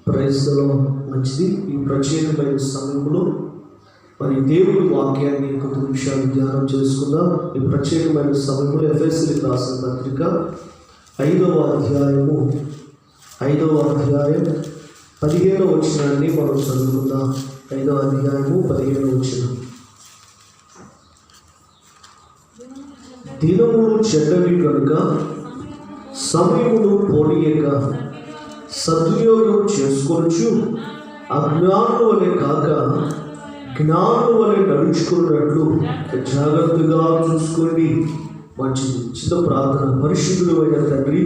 ప్రైజ్లో మంచిది. ఈ ప్రత్యేకమైన సమయంలో మరి దేవుడి వాక్యాన్ని కొద్ది నిమిషాలు ధ్యానం చేసుకుందాం. ఈ ప్రత్యేకమైన సమయంలో ఎఫెసీయులకు రాసిన పత్రిక 5వ అధ్యాయం 15వ వచనాన్ని మనం చదువుకుందాం. 5వ అధ్యాయము 15వ వచనం. దినములు చెడ్డవి కనుక సమయమును పోనీయక సద్వినియోగం చేసుకొనొచ్చు, అజ్ఞానుల వలె కాక జ్ఞానుల వలె నడుచుకున్నట్లు జాగ్రత్తగా చూసుకోండి. మంచిది. చిన్న ప్రార్థన. పరిశుద్ధుడైన తండ్రి,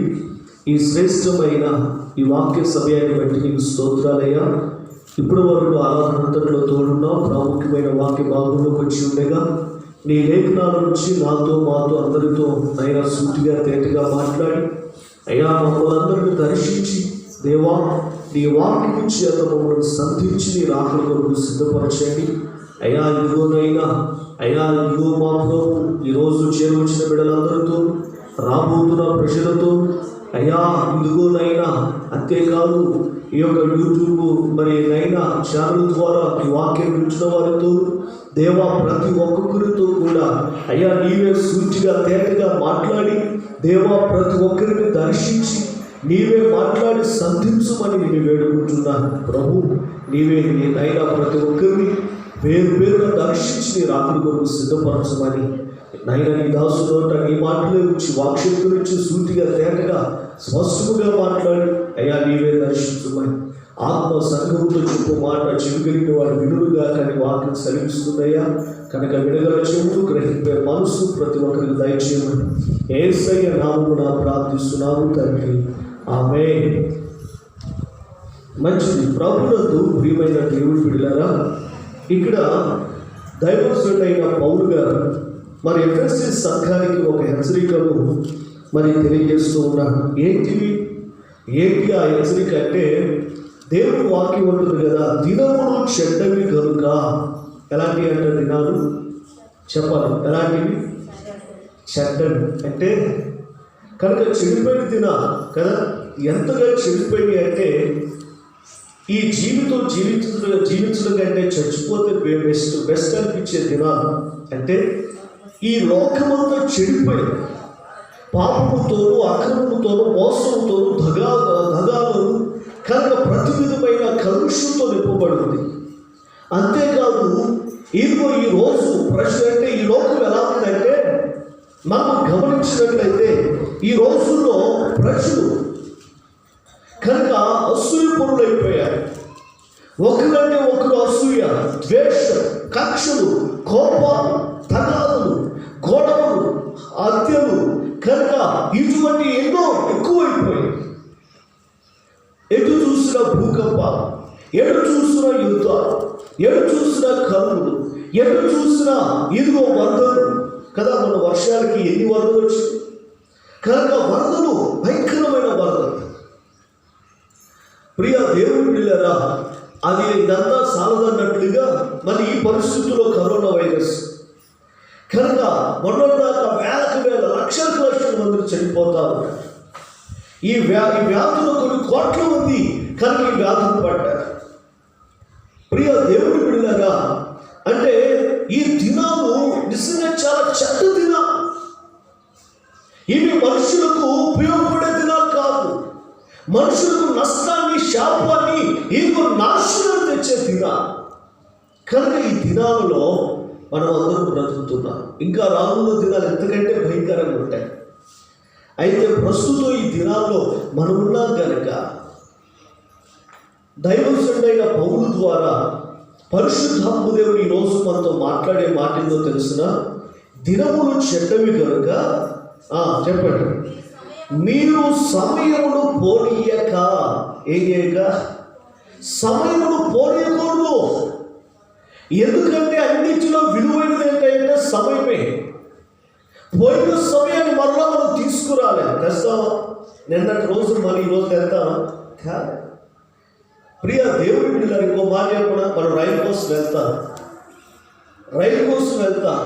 ఈ శ్రేష్టమైన ఈ వాక్య సమయాన్ని బట్టి నీకు స్తోత్రాలయ్యా. ఇప్పటి వరకు ఆరాధనంతట్లో తోడున్నావు. ప్రాముఖ్యమైన వాక్య భాగంలోకి వచ్చి ఉండగా నీ లేఖనాల నుంచి నాతో మాతో అందరితో నైనా సూటిగా తేటగా మాట్లాడి అయ్యా మమ్మల్ని అందరినీ దర్శించి దేవా నీ వాక్యం నుంచి అంత మమ్మల్ని సంధించి నీ రాకడ కొరకు సిద్ధపరచండి. అయ్యా ఇదిగోనైనా ఇదిగో మా ప్రభు ఈరోజు చేరవచ్చిన బిడ్డలందరితో రాబోతున్న ప్రజలతో అయ్యా ఇదిగోనైనా అంతేకాదు ఈ యొక్క యూట్యూబ్ మరి నైనా ఛానల్ ద్వారా ఈ వాక్యం వింటున్న వారితో దేవా ప్రతి ఒక్కొక్కరితో కూడా అయ్యా నీవే సూటిగా తేటగా మాట్లాడి దేవా ప్రతి ఒక్కరిని దర్శించి నీవే మాట్లాడి సంధించమని నేను వేడుకుంటున్నాను. ప్రభు నీవే నైనా ప్రతి ఒక్కరిని పేరుగా దర్శించి నీ రాత్రి కొరకు సిద్ధపరచమని నైనా నీ దాసునోట నీ మాటలే వచ్చి వాక్శక్తుల నుంచి సూటిగా తేటగా స్పష్టముగా మాట్లాడి అయ్యా నీవే దర్శించమని ఆత్మ సంఘముతో చెప్పు మాట చెవిగలిగిన వాడు వినులుగా కానీ వాక్యం సెలవిస్తుందయ్యా. కనుక విడగల చెవులు గ్రహింపే మనసు ప్రతి ఒక్కరికి దయచేయమని యేసయ్య నామమున ప్రార్థిస్తున్నాము తండ్రి, ఆమేన్. మంచిది. ప్రభునందు ప్రియమైన దేవుడి బిడ్డలారా, ఇక్కడ దైవజనుడైన పౌలు గారు మరి ఎఫెసీ సంఘానికి ఒక హెచ్చరికను మరి తెలియజేస్తూ ఉన్నారు. ఏంటి ఆ హెచ్చరిక అంటే, దేవుడు వాక్యం ఉంటుంది కదా, దినములు చెడ్డవి కనుక. ఎలాంటివి అంటే దినాలు చెప్పాలి, ఎలాంటివి? చెడ్డవి అంటే కనుక చెడిపోయిన దినాలు కదా. ఎంతగా చెడిపోయి అంటే ఈ జీవించడం కంటే చచ్చిపోతే బెస్ట్ అనిపించే దినాలు. అంటే ఈ లోకమంతా చెడిపోయి పాపముతోనూ అక్రమముతోనూ మోసముతోనూ దగాలను కనుక ప్రతి విధమైన కలుషంతో నింపబడింది. అంతేకాదు ఇదిగో ఈ రోజు ప్రజలు అంటే ఈ లోకం ఎలా ఉందంటే మనం గమనించినట్లయితే ఈ రోజుల్లో ప్రజలు కనుక అసూయపరులైపోయారు. ఒకరంటే ఒకరు అసూయ, ద్వేషం, కక్షలు, కోపాలు, తగాదులు, గొడవలు, హత్యలు కనుక ఇటువంటి ఎన్నో ఎక్కువైపోయాయి. ఎటు చూసిన భూకంపాలు, ఎటు చూసిన యుద్ధాలు, ఎటు చూసిన కరువులు, ఎటు చూసిన ఇదిగో వరదలు కదా. మన వర్షాలకి ఎన్ని వరదలు వచ్చాయి కనుక వరదలు, భయంకరమైన వరదలు. ప్రియ దేవుని పిల్లరా, అది ఇదంతా సాలదన్నట్లుగా మరి ఈ పరిస్థితుల్లో కరోనా వైరస్ కనుక మొన్నదాకా వేల లక్షల మంది చనిపోతారు. ఈ వ్యాధులు కొన్ని కోట్ల మంది కనుక ఈ వ్యాధులు పడ్డారు. ప్రియ దేవుని బిడ్డలారా, అంటే ఈ దినాలు నిజంగా చాలా చెడ్డ దినాలు. ఇవి మనుషులకు ఉపయోగపడే దినాలు కాదు. మనుషులకు నష్టాన్ని, శాపాన్ని, ఇదిగో నాశనం తెచ్చే దినాలు. కనుక ఈ దినాలలో మనం అందరం బ్రతుకుతున్నాం. ఇంకా రానున్న దినాలు ఎంతకంటే భయంకరంగా ఉంటాయి. అయితే ప్రస్తుతం ఈ దినాల్లో మనం ఉన్నాం కనుక దైవజనుడైన పౌలు ద్వారా పరిశుద్ధాత్మ దేవుడు ఈరోజు మనతో మాట్లాడే మాట ఏందో తెలుసిన, దినములు చెడ్డవి కనుక చెప్పండి, మీరు సమయమును పోనీయక. ఏం చేయక? సమయమును పోనీయకూడదు. ఎందుకంటే అన్నింటిలో విలువైనది ఏంటంటే సమయమే. పోయిన సమయాన్ని మరలా మనం తీసుకురాలి. తెస్తామా? నిన్నటి రోజు మన ఈ రోజు వెళ్తామా? కాదు. ప్రియ దేవుడి బిడ్డలారా, ఇంకో మాట చెప్పిన, మనం రైలు కోసం వెళ్తాం.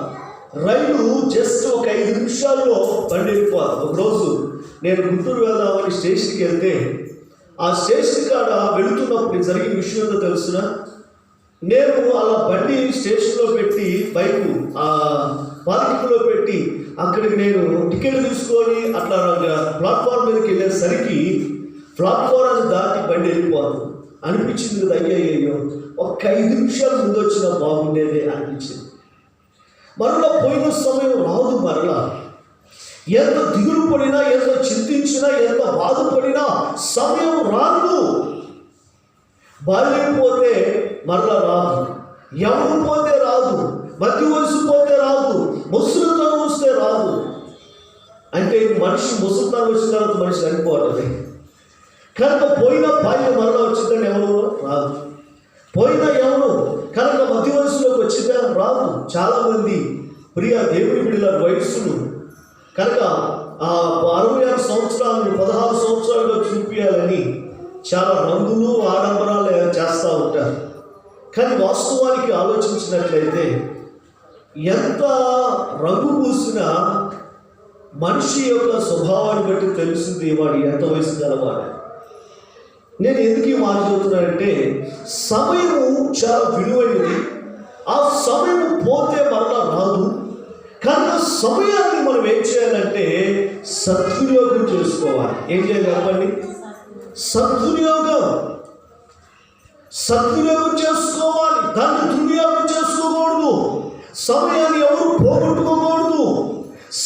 రైలు జస్ట్ ఒక 5 నిమిషాల్లో బండి వెళ్ళిపోవాలి. ఒకరోజు నేను గుంటూరు వెళ్దామని స్టేషన్కి వెళ్తే ఆ స్టేషన్ కాడ వెళుతున్నప్పుడు జరిగిన విషయం ఏంటో తెలుసిన, నేను అలా బండి స్టేషన్లో పెట్టి బైక్ పార్కింగ్లో పెట్టి అక్కడికి నేను టికెట్ తీసుకొని అట్లా ప్లాట్ఫామ్ మీదకి వెళ్ళేసరికి ప్లాట్ఫారాన్ని దాటి బండి వెళ్ళిపోదు అనిపించింది కదా. అయ్యో ఒక 5 నిమిషాలు ముందు వచ్చినా బాగుండేది అనిపించింది. మరలా పోయిన సమయం రాదు. మరలా ఎంత దిగులు పడినా, ఎంత చింతించినా, ఎంత బాధపడినా సమయం రాదు. బాల్యం పోతే మరలా రాదు, ఎవరు పోతే రాదు, మధ్య వయసు పోతే రాదు, ముసలితనం వస్తే రాదు. అంటే మనిషి ముసలితనం వచ్చిన తర్వాత మనిషి చనిపోతుంది. కనుక పోయిన బాల్యం మరలా వచ్చిందని ఎవరు రాదు, పోయిన ఎవరు కనుక మధ్య వయసులోకి వచ్చిందా రాదు. చాలామంది ప్రియ దేవుని బిడ్డల వయస్సులు కనుక 66 సంవత్సరాలను 16 సంవత్సరాలుగా చూపించాలని చాలా రంగులు ఆడంబరాలు చేస్తూ ఉంటారు. కానీ వాస్తవానికి ఆలోచించినట్లయితే ఎంత రంగు పూసినా మనిషి యొక్క స్వభావాన్ని బట్టి తెలుస్తుంది వాడు ఎంత వయసు గలవాడు. నేను ఎందుకు ఈ మాట చెబుతున్నానంటే సమయము చాలా విలువైనది. ఆ సమయం పోతే మరలా రాదు. కనుక సమయాన్ని మనం ఏం చేయాలంటే సద్వినియోగం చేసుకోవాలి. ఏం చేయాలి చెప్పండి? సద్వినియోగం చేసుకోవాలి. దాన్ని దుర్వినియోగం చేసుకోకూడదు. సమయాన్ని ఎవరు పోగొట్టుకోకూడదు.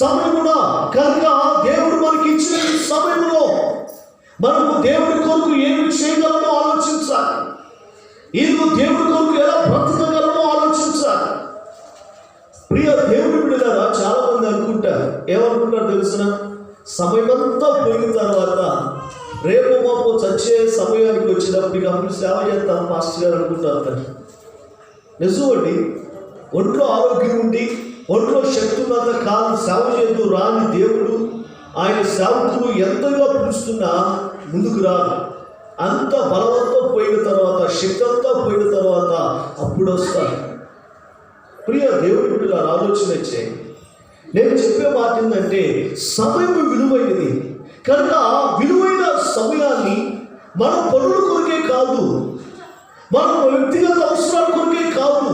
సమయమున కనుక దేవుడు మనకి ఇచ్చిన సమయంలో మనము దేవుడి కొరకు ఏమి చేయగలమో ఆలోచించాలి. ఇదిగో దేవుడి కొరకు ఎలా బ్రతకగలమో ఆలోచించాలి. ప్రియ దేవుడి బిడ్డలారా, చాలా మంది అనుకుంటారు, ఏమనుకుంటారు తెలిసిన, సమయమంతా పోయిన తర్వాత రేపు మాపు చచ్చే సమయానికి వచ్చినప్పుడు అప్పుడు సేవ చేస్తాం మాస్టర్ గారు అనుకుంటారు. నిజమండి, ఒంట్లో ఆరోగ్యం ఉండి ఒంట్లో శక్తి ఉన్నంత కాలం సేవ చేస్తూ రాని దేవుడు ఆయన సేవకులు ఎంతగా పిలుస్తున్నా ముందుకు రాదు. అంత బలవంతా పోయిన తర్వాత, శక్తి అంతా పోయిన తర్వాత అప్పుడు వస్తారు. ప్రియ దేవుడి బిడ్డల ఆలోచన చేయండి. నేను చెప్పే మాట ఏంటంటే సమయం విలువైనది. కనుక విలువైన సమయాన్ని మన పనుల కొరకే కాదు, మన వ్యక్తిగత అవసరాల కొరకే కాదు,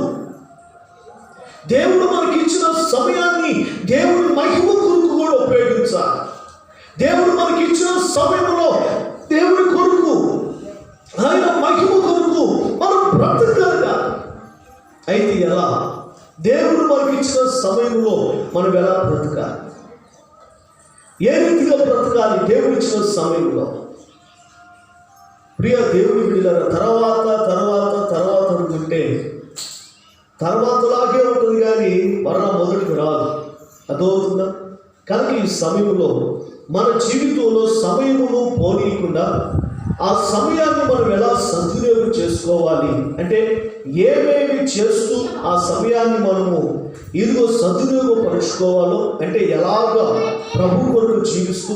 దేవుడు మనకి ఇచ్చిన సమయాన్ని దేవుడి మహిమ కొరకు కూడా ఉపయోగించాలి. దేవుడు మనకి ఇచ్చిన సమయంలో దేవుడి కొరకు, ఆయన మహిమ కొరకు మనం బ్రతకాలి. అయితే ఎలా? దేవుడు మనకి ఇచ్చిన సమయంలో మనం ఎలా బ్రతకాలి? ఏ రీతిగా బ్రతకాలి దేవుడు ఇచ్చిన సమయంలో? ప్రియ దేవుడి బిడ్డలారా, తర్వాత అనుకుంటే తర్వాతలాగే ఉంటుంది కానీ మరలా మొదటికి రాదు. అదవుతుందా? కనుక ఈ సమయంలో మన జీవితంలో సమయమును పోనీయకుండా ఆ సమయాన్ని మనం ఎలా సద్వినియోగం చేసుకోవాలి అంటే ఏమేమి చేస్తూ ఆ సమయాన్ని మనము ఇదిగో సద్వినియోగపరుచుకోవాలో అంటే ఎలాగా ప్రభు కొరకు జీవిస్తూ,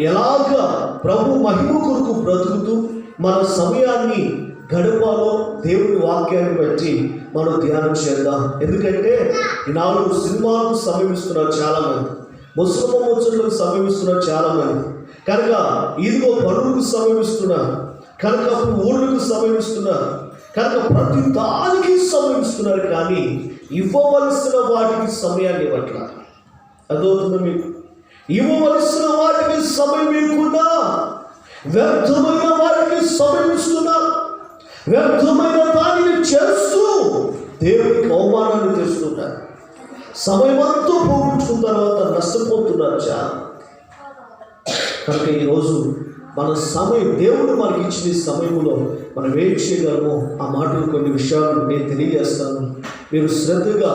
ఎలాగా ప్రభు మహిమ కొరకు బ్రతుకుతూ మన సమయాన్ని గడపాలో దేవుని వాక్యాన్ని బట్టి మనం ధ్యానం చేద్దాం. ఎందుకంటే ఈనాడు సినిమాలకు సమయమిస్తున్నారు చాలామంది, ముసలిలకు సమయమిస్తున్నారు చాలామంది, కనుక ఇదిగో పనులకు సమయమిస్తున్నారు, కనుక ఊళ్ళకు సమయమిస్తున్నారు, కనుక ప్రతి దానికి సమయమిస్తున్నారు. కానీ ఇవ్వవలసిన వాటికి సమయాన్ని ఇవ్వట్ల. అదవుతుంది మీకు? ఇవ్వవలసిన వాటికి సమయం ఇవ్వకుండా వ్యర్థమైన వాటికి సమయం ఇస్తున్నారు. వ్యర్థమైన దానిని చేస్తూ దేవునికి అవమానాన్ని తెస్తున్నారు. సమయమంతా పోగొట్టుకున్న తర్వాత నష్టపోతున్నారు చాలా. కనుక ఈరోజు మన సమయం, దేవుడు మనకి ఇచ్చిన సమయంలో మనం ఏం చేయగలమో ఆ మాటలు కొన్ని విషయాలు నేను తెలియజేస్తాను. మీరు శ్రద్ధగా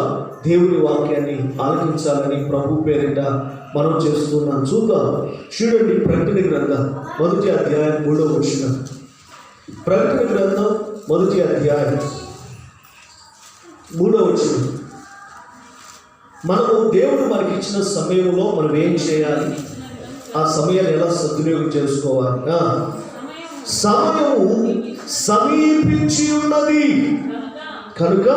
దేవుని వాక్యాన్ని ఆలకించాలని ప్రభు పేరిట మనం చేస్తున్నాం. చూద్దాం. చూడండి, ప్రకటన గ్రంథం 1వ అధ్యాయం 3వ వచనం. ప్రకటన గ్రంథం 1వ అధ్యాయం 3వ వచనం. మనము దేవుడు మనకి ఇచ్చిన సమయంలో మనం ఏం చేయాలి, ఆ సమయాన్ని ఎలా సద్వినియోగం చేసుకోవాలి? సమయము సమీపించి ఉన్నది కనుక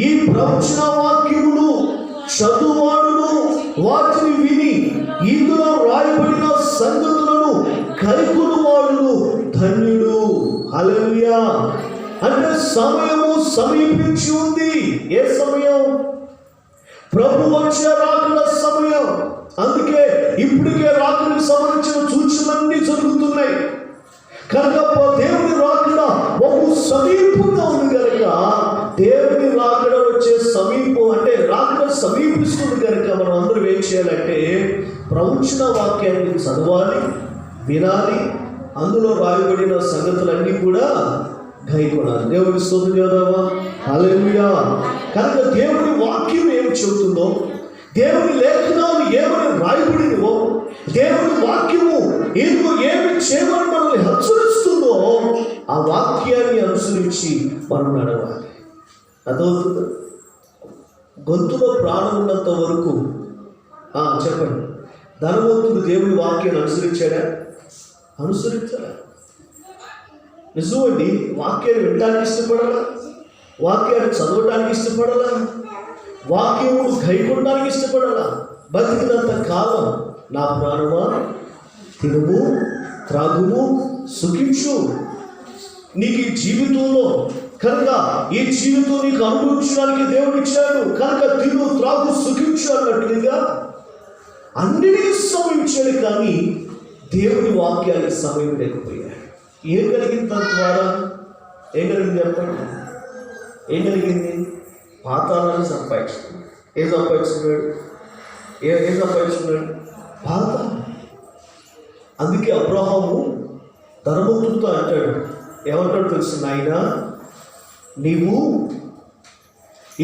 ఈ ప్రవచన వాక్యములు చదువువాడును వాటిని విని ఇందులో రాయబడిన సంగతులను కైకొనువాడును ధన్యుడు. హల్లెలూయా. అంటే సమయము సమీపించి ఉంది. ఏ సమయం? ప్రభు వచ్చే రాకడ సమయం. అందుకే ఇప్పటికే రాకడకు సంబంధించిన సూచనలన్నీ జరుగుతున్నాయి కనుక దేవుని రాకడ బహు సమీపంగా ఉంది కనుక దేవుని రాకడ వచ్చే సమీపం అంటే రాకడ సమీపిస్తుంది కనుక మనం అందరం ఏం చేయాలంటే ప్రవచన వాక్యాన్ని చదవాలి, వినాలి, అందులో రాయబడిన సంగతులన్నీ కూడా గైకొనాలి. దేవుని స్తోత్రం చేద్దామా? హల్లెలూయా. కనుక దేవుని వాక్యం ఏమి చెబుతుందో, దేవుని లేఖనాలు ఏమని రాయబడినవో, దేవుని వాక్యము ఏదో ఏమి చేయమని మనల్ని హెచ్చరిస్తుందో ఆ వాక్యాన్ని అనుసరించి మనం నడవాలి. అదవుతుంది. గొంతులో ప్రాణం ఉన్నంత వరకు చెప్పండి, ధనవంతుడు దేవుని వాక్యాన్ని అనుసరించాడా? అనుసరించాడా? నిజమండి. వాక్యాన్ని వినడానికి ఇష్టపడాలా, వాక్యాన్ని చదవడానికి ఇష్టపడాలా, వాక్యము గైకొనడానికి ఇష్టపడాలా. బతికినంత కాలం నా ప్రాణమా తినుము త్రాగుము సుఖించు. నీకు ఈ జీవితంలో కనుక ఈ జీవితం నీకు అనుభవించడానికి దేవుడు ఇచ్చాడు కనుక తిను త్రాగు సుఖించు అన్నట్టుగా అన్నిటికీ సమయం ఇచ్చాడు. కానీ దేవుని వాక్యానికి సమయం లేకపోయాడు. ఏం కలిగింది దాని ద్వారా? ఏం కలిగింది చెప్పండి? ఏం కలిగింది? పాతాళాన్ని సంపాదించుకున్నాడు. ఏం సంపాదించుకున్నాడు? ఏం సంపాదించుకున్నాడు? పాతాళం. అందుకే అబ్రహాము ధనవంతుడితో అంటాడు, ఏమంటాడు తెలుసు, నాయనా నీవు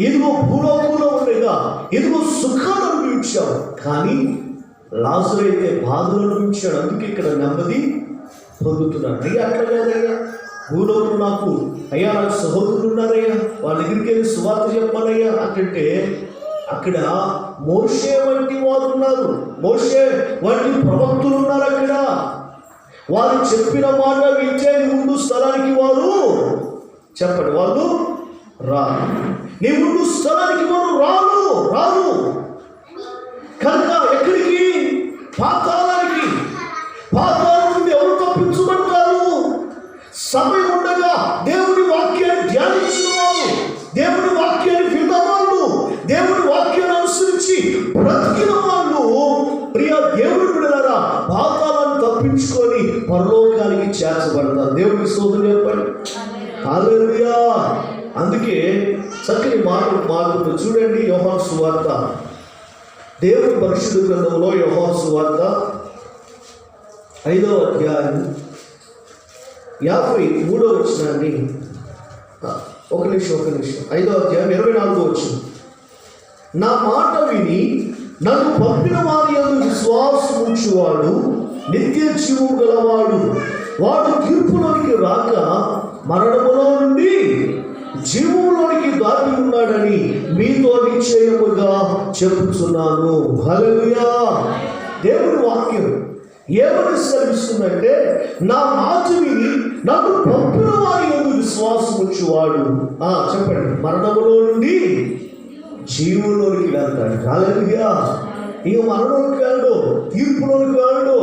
ఇదిగో భూలోకంలో ఉండగా ఇదిగో సుఖాలు అనుభవించావు, కానీ లాజరు అయితే బాధలు అనుభవించాడు. అందుకే ఇక్కడ నెమ్మది పొందుతున్నాడు. అయ్యా అట్లా కాదయ్యా, భూలోకంలో నాకు సహోదరులు ఉన్నారయ్యా, వాళ్ళ దగ్గరికి వెళ్ళి సువార్త చెప్పాలయ్యా అంటే అక్కడ మోషే వంటి వారు ఉన్నారు, మోషే వంటి ప్రవక్తులు ఉన్నారు. అక్కడ వారు చెప్పిన మాట వింటే ముందు స్థలానికి వారు చెప్పండి, వాళ్ళు రారు. నీ ముందు స్థలానికి వారు రారు. కనుక ఎక్కడికి? పాతాళానికి. పాతాళం నుండి ఎవరు తప్పించబడతారు? సమయం ఉండగా దేవుని వాక్యాన్ని ధ్యానించిన వాళ్ళు, దేవుని వాక్యాన్ని విన్న వాళ్ళు, దేవుని వాక్యాన్ని అనుసరించి బ్రతికిన వాళ్ళు, ప్రియ దేవుని బిడ్డలారా, పాతాళాన్ని తప్పించుకొని పరలోకానికి చేర్చబడతారు. దేవునికి స్తోత్రం చెప్పండి. హల్లెలూయా. అందుకే చక్కని మాటలు చూడండి. యోహాను సువార్త, దేవుని పరిశుద్ధ గ్రంథంలో యోహాను సువార్త 5వ అధ్యాయం 53వ వచనాన్ని, ఒక నిమిషం 5వ అధ్యాయం 24వ వచనం. నా మాట విని నన్ను పంపిన వారి యందు విశ్వాసం ఉంచువాడు నిత్య జీవము గలవాడు, వాడు తీర్పులోనికి రాక మరణములో నుండి జీవములోనికి దాటి ఉన్నాడని మీతో నిశ్చయముగా చెప్పుచున్నాను. హల్లెలూయా. దేవుని వాక్యం ఏమని సెలవిస్తుందంటే, నా మాట విని నన్ను పంపిన వారి యందు విశ్వాసం ఉంచువాడు చెప్పండి మరణములో నుండి జీవులోనికి వెళ్తాడు. హల్లెలూయా. ఇక మరణంలోకి వెళ్ళడు, తీర్పులోనికి వెళ్ళడు,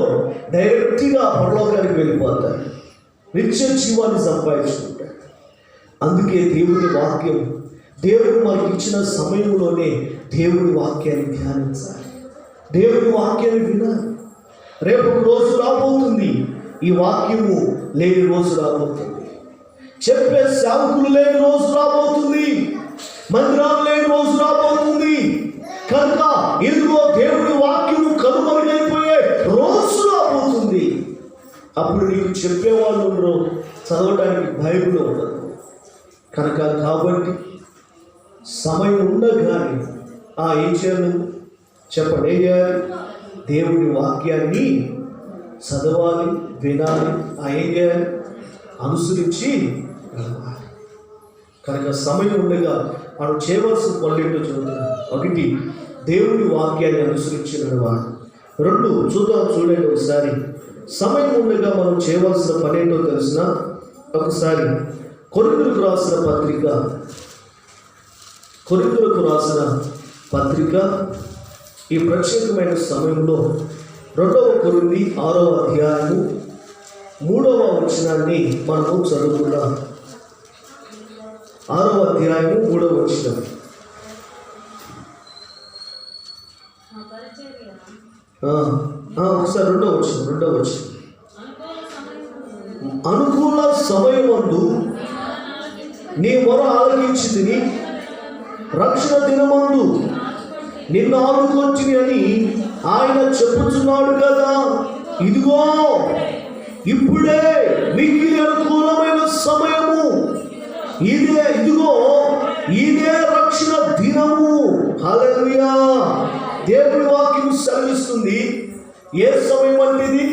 డైరెక్ట్గా పరలోకానికి వెళ్ళిపోతాడు, నిత్య జీవాన్ని సంపాదించుకుంటాడు. అందుకే దేవుని వాక్యం, దేవుడు మనకి ఇచ్చిన సమయంలోనే దేవుని వాక్యాన్ని ధ్యానించాలి, దేవుని వాక్యాన్ని వినాలి. రేపు ఒక రోజు రాబోతుంది, ఈ వాక్యము లేని రోజు రాబోతుంది, చెప్పే సేవకులు లేని రోజు రాబోతుంది, మందిరాలు లేని రోజు రాబోతుంది. కనుక ఇదిగో దేవుని వాక్యము కనుమరుగైపోయే రోజు రాబోతుంది. అప్పుడు నీకు చెప్పేవాళ్ళు ఉండరు, చదవడానికి బైబిల్ ఉండదు. కనుక కాబట్టి సమయం ఉండగానే ఏం చేయాలి చెప్పండి? ఏం చేయాలి? దేవుని వాక్యాన్ని చదవాలి, వినాలి, ఏం చేయాలి? అనుసరించి నడవాలి. కనుక సమయం ఉండగా మనం చేయవలసిన పనులేంటో చదువుతున్నాం. 1, దేవుని వాక్యాన్ని అనుసరించి నడవాలి. 2, చూడండి ఒకసారి. సమయం ఉండగా మనం చేయవలసిన పని ఏంటో తెలిసిన ఒకసారి కొరింథీయులకు రాసిన పత్రిక ఈ ప్రత్యేకమైన సమయంలో 2వ కొరింథీ 6వ అధ్యాయము 3వ వచనాన్ని మనము చదువుకుందాం. 6వ అధ్యాయము 3వ వచనం. ఒకసారి రెండవ వచనం. అనుకూల సమయమందు నీ మొర ఆలకించితిని, రక్షణ దినమందు నిన్ను ఆనుకొంటిని అని ఆయన చెప్పుచున్నాడు కదా. ఇదిగో ఇప్పుడే మిక్కిలి అనుకూలమైన సమయము, ఇదిగో ఇదే రక్షణ దినము. హల్లెలూయా. దేవుని వాక్యం సెలవిస్తుంది. ఏ సమయం అంటే ఇది?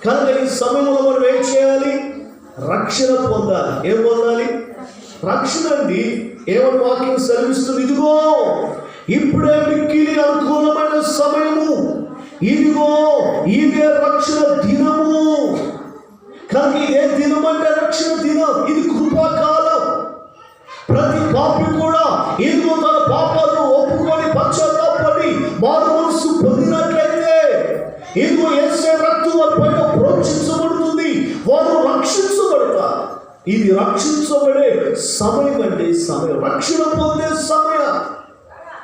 కనుక ఈ సమయంలో మనం ఏం చేయాలి? రక్షణ పొందాలి. ఏం పొందాలి? రక్షణ అండి. ఏమని వాక్యం సెలవిస్తుంది? ఇదిగో ఇప్పుడే మిక్కిలి అనుకూలమైన సమయము, ఇదిగో ఇదే రక్షణ దినము. కనుక ఏ దినం అంటే రక్షణ దినం. ఇది కృపాకాలం. ప్రతి పాపి కూడా ఇదిగో తన పాపాలను ఒప్పుకొని పశ్చాత్తాపడి మారు మనసు పొందినట్లయితే ఇదిగో యేసే రక్తం వారి పైన ప్రోక్షించబడుతుంది, వారు రక్షించబడతారు. ఇది రక్షించబడే సమయం అండి. సమయం, రక్షణ పొందే సమయం.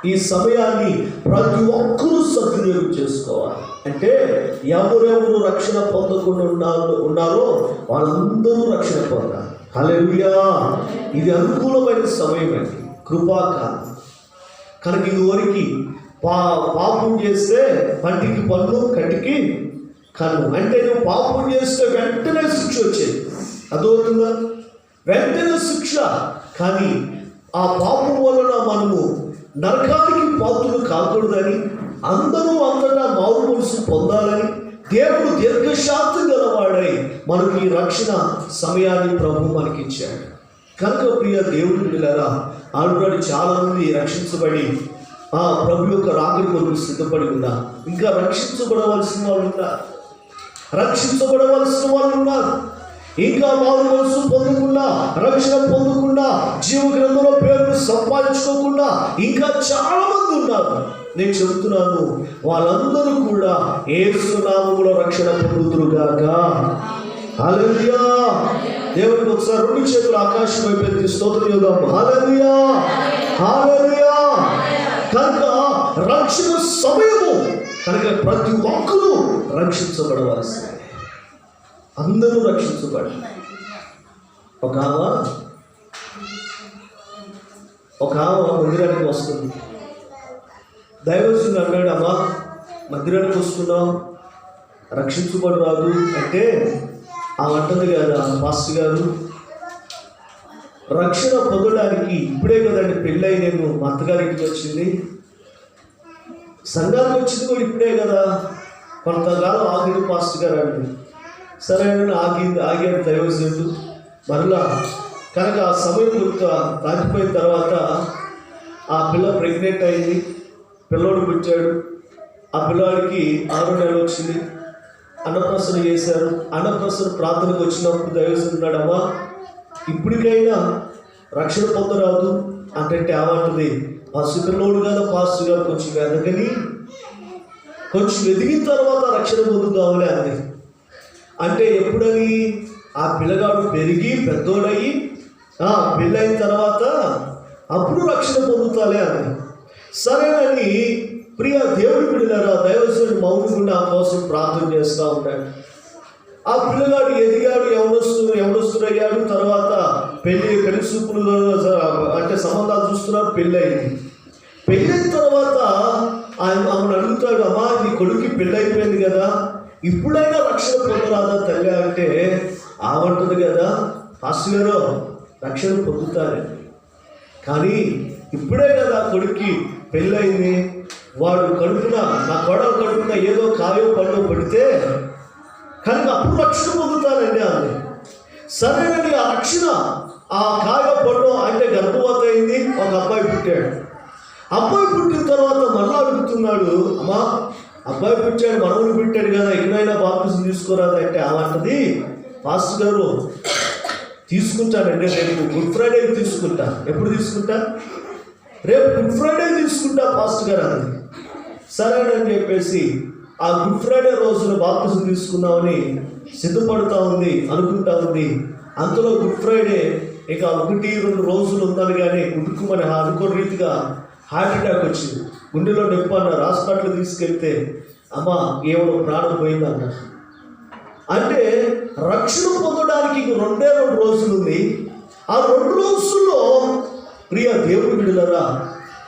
ఈ సమయాన్ని ప్రతి ఒక్కరూ సద్వినియోగం చేసుకోవాలి. అంటే ఎవరెవరు రక్షణ పొందకుండా ఉన్నారో వాళ్ళందరూ రక్షణ పొందాలి. హల్లెలూయా. ఇది అనుకూలమైన సమయం అండి, కృపాకాలం. కనుక ఇదివరకు పాపం చేస్తే పంటికి పన్ను, కంటికి కన్ను. అంటే నువ్వు పాపం చేస్తే వెంటనే శిక్ష వచ్చేది. అదవుతుందా? వెంటనే శిక్ష. కానీ ఆ పాపం వలన మనము నరకానికి పాత్రులు కాకూడదని, అందరూ అంతటా మారు మనసు పొందాలని దేవుడు దీర్ఘశాంతి గలవాడై మనకి ఈ రక్షణ సమయాన్ని ప్రభు మనకిచ్చాడు. కనుక ప్రియ దేవుని పిల్లరా, ఆల్రెడీ చాలా మంది రక్షించబడి ప్రభు యొక్క రాకడి కొరకు సిద్ధపడి ఉన్నారు. ఇంకా రక్షించబడవలసిన వాళ్ళు ఉన్నారు. ఇంకా మారు మనసు పొందకుండా, రక్షణ పొందకుండా, జీవ గ్రంథంలో పేరును సంపాదించుకోకుండా ఇంకా చాలా మంది ఉన్నారు. నేను చెబుతున్నాను, వాళ్ళందరూ కూడా యేసు నామములో రక్షణ పొందుదురుగాక. హల్లెలూయా. దేవునికి ఒకసారి 2 చేతులు ఆకాశం వైపు ఎత్తి స్తోత్రం చేద్దాం. హల్లెలూయా, హల్లెలూయా. కనుక రక్షణ సమయము కనుక ప్రతి ఒక్కరూ రక్షించబడవలసింది. అందరూ రక్షించబడి. ఒక ఆమె మందిరానికి వస్తుంది. దైవజనుడు అన్నాడు, అమ్మా మందిరానికి వస్తున్నాం, రక్షించబడి రాదు అంటే ఆమె అంటుంది కదా, పాస్టర్ గారు రక్షణ పొందడానికి ఇప్పుడే కదండి పెళ్ళై నేను మా అత్తగారింటికి వచ్చింది, సంఘానికి వచ్చింది కూడా ఇప్పుడే కదా, కొంతకాలం ఆగిడు పాస్టర్ గారు అండి. సరే ఆగాడు దైవజనుడు. మరలా కనుక ఆ సమయం కొంత దాటిపోయిన తర్వాత ఆ పిల్ల ప్రెగ్నెంట్ అయింది, పిల్లోడు పుట్టాడు. ఆ పిల్లవాడికి 6వ నెల వచ్చింది. అన్నప్రాసన చేశారు. అన్నప్రాసన ప్రార్థనకు వచ్చినప్పుడు దైవజనుడు ఉన్నాడు, అమ్మా ఇప్పటికైనా రక్షణ పొందరాదు అంటే ఏమంటుంది, పసి పిల్లోడు కదా పాస్టర్ గారు, కొంచెం ఎదిగిన తర్వాత రక్షణ పొందుతావులే అంది. అంటే ఎప్పుడని? ఆ పిల్లగాడు పెరిగి పెద్దోడయ్యి పెళ్ళైన తర్వాత అప్పుడు రక్షణ పొందుతాలే అని. సరేనని ప్రియ దేవుడి పిల్లలారా, దైవజనుడు మౌనంగా ఆ కోసం ప్రార్థన చేస్తూ ఉంటాడు. ఆ పిల్లగాడు ఎదిగాడు, యవనస్తుడయ్యాడు. తర్వాత పెళ్లి చూపులు అంటే సంబంధాలు చూస్తున్నారు. పెళ్ళయింది. పెళ్ళైన తర్వాత ఆమెను అడుగుతాడు, అమ్మా నీ కొడుకు పెళ్ళైపోయింది కదా, ఇప్పుడైనా రక్షణ పొందరాదా తల్లి అంటే ఆమంటుంది కదా, పాస్టర్ గారు రక్షణ పొందుతారు కానీ ఇప్పుడే కదా కొడుక్కి పెళ్ళయింది, వాడు కడుపున నా కొడవ కడుపున ఏదో కాయో పండు పడితే కనుక అప్పుడు రక్షణ పొందుతారండి అని. సరేనండి, ఆ రక్షణ ఆ కాయో పండు అంటే గర్భవతి అయింది, ఒక అబ్బాయి పుట్టాడు. అబ్బాయి పుట్టిన తర్వాత మళ్ళా అడుగుతున్నాడు, అమ్మా అబ్బాయి పుట్టాడు, మనవుని పుట్టాడు కదా, ఎక్కడైనా బాప్తిజం తీసుకోరాదు అంటే ఆమంటది, పాస్టర్ గారు తీసుకుంటానండి, రేపు గుడ్ ఫ్రైడేకి తీసుకుంటా. ఎప్పుడు తీసుకుంటా? రేపు గుడ్ ఫ్రైడే తీసుకుంటా పాస్టర్ గారు అంది. సరేనని చెప్పేసి ఆ గుడ్ ఫ్రైడే రోజున బాప్తిజం తీసుకున్నామని సిద్ధపడుతూ ఉంది, అనుకుంటా ఉంది. అంతలో గుడ్ ఫ్రైడే ఇక 1-2 రోజులు ఉందని కానీ కుటుంబని అనుకోని రీతిగా హార్ట్ అటాక్ వచ్చింది. గుండెలో నొప్పి అన్నారు. హాస్పిటల్ తీసుకెళ్తే అమ్మ కేవలం ప్రాణం పోయిందన్నారు. అంటే రక్షణ పొందడానికి 2 రోజులు ఉంది. ఆ 2 రోజుల్లో ప్రియ దేవుడి బిడ్డలారా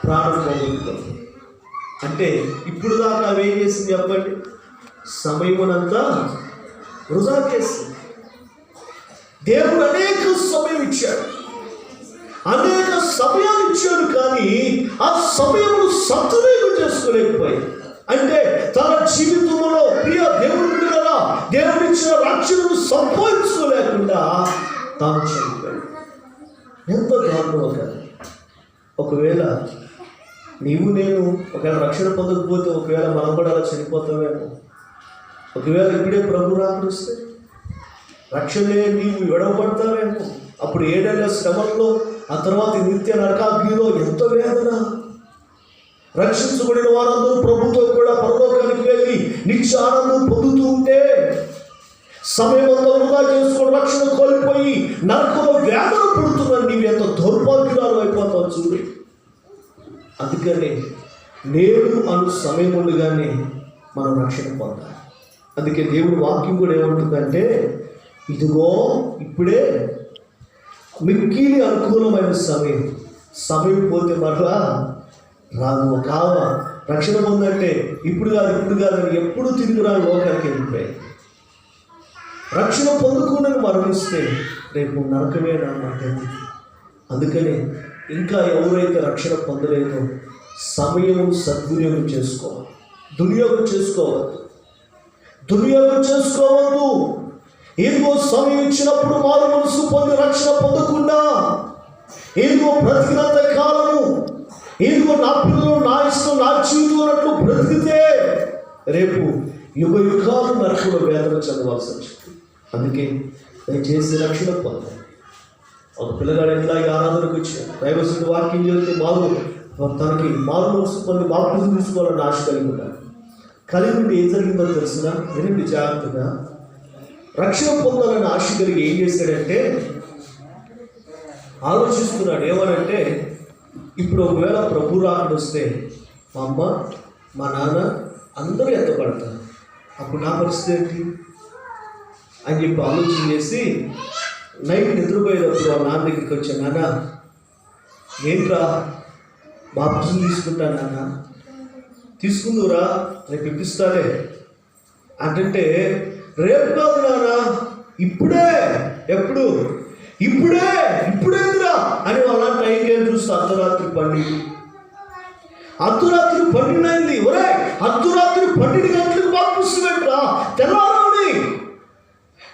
ప్రాణం పోగొట్టుకుంది. అంటే ఇప్పుడు దాకా అవి ఏం చేసింది చెప్పండి? సమయమునంతా వృధా చేసింది. దేవుడు అనేక సమయం ఇచ్చాడు, అనేక సమయాలు ఇచ్చాడు, కానీ ఆ సమయమును సద్వినియోగం చేసుకోలేకపోయింది. అంటే తన జీవితంలో ప్రియ దేవుడి బిడ్డలారా దేవుడు ఇచ్చిన రక్షణను సంపాదించుకోలేకుండా తాను చనిపోయాడు. ఎంత దారుణం కదా! ఒకవేళ నీవు నేను ఒకవేళ రక్షణ పొందకపోతే ఒకవేళ మనం కూడా అలా చనిపోతామేమో. ఒకవేళ ఇప్పుడే ప్రభు రాకరిస్తే రక్షణే నీవు విడవబడతావేమో. అప్పుడు 7 ఏళ్ల శ్రమంలో ఆ తర్వాత నిత్య నరకాగ్నిలో ఎంత వేదన. రక్షించబడిన వారందరూ ప్రభుతో కూడా పరలోకానికి వెళ్ళి నిత్య ఆనందం పొందుతూ ఉంటే సమయం అంతా వృధా చేసుకొని రక్షణ కోల్పోయి నరకంలో వేదన పడుతున్నాను. నీవు ఎంత దౌర్భాగ్యురాలు అయిపోతావు చూడు. అందుకని నేడు అను సమయం ఉండగానే మనం రక్షణ పొందాలి. అందుకే దేవుడి వాక్యం కూడా ఏమంటుందంటే, ఇదిగో ఇప్పుడే మిక్కిలి అనుకూలమైన సమయం పోతే మరలా రాదు. కావ రక్షణ పొందంటే ఇప్పుడు కాదని ఎప్పుడు తిరిగి రాని లోకానికి వెళ్ళిపోయాయి. రక్షణ పొందకుండా మరణిస్తే రేపు నరకమే నాకైతే. అందుకని ఇంకా ఎవరైతే రక్షణ పొందలేదో సమయం సద్వినియోగం చేసుకోవాలి. దుర్యోగం చేసుకోవద్దు. ఏదో సమయం ఇచ్చినప్పుడు మారు మనసు పొంది రక్షణ పొందకుండా ఏదో బ్రతికినంత కాలము ఏదో నా పిల్లలు నా ఇష్టం నా జీవితం అన్నట్లు బ్రతికితే రేపు యుగాలు నరకంలో వేదన చదవాల్సి వచ్చింది. అందుకే దయచేసి రక్షణ పొందాలి. ఒక పిల్లగాడు ఎట్లాగే ఆరాధనకు వచ్చాడు, దైవజనుడు వాక్యం చేస్తే తనకి మారు మనసు పొంది బాప్తిజం తీసుకోవాలని ఆశ కలిగి ఉండి ఏం జరిగిందో తెలిసిన వినండి జాగ్రత్తగా. రక్షణ పొందాలని ఆశ కలిగి ఏం చేశాడంటే ఆలోచిస్తున్నాడు. ఏమనంటే, ఇప్పుడు ఒకవేళ ప్రభు రాకడ వస్తే మా అమ్మ మా నాన్న అందరూ ఎత్తపడతారు, అప్పుడు నా పరిస్థితి ఏంటి అని చెప్పి ఆలోచన చేసి నైట్ నిద్రపోయేటప్పుడు వాళ్ళ నాన్న దగ్గరికి వచ్చా, నాన్న ఏంట్రా బాప్తిజం తీసుకుంటా నాన్న. తీసుకుందురా రేపు ఇప్పిస్తానే అంటే, రేపు కాదు నాన్న ఇప్పుడే. ఎప్పుడు? ఇప్పుడేందిరా అని వాళ్ళ టైంకి చూస్తే అర్ధరాత్రి 12 అయింది. ఒరే అర్ధరాత్రి 12 గంటలకు బాప్తిజం పెట్టరా, తెల్లారని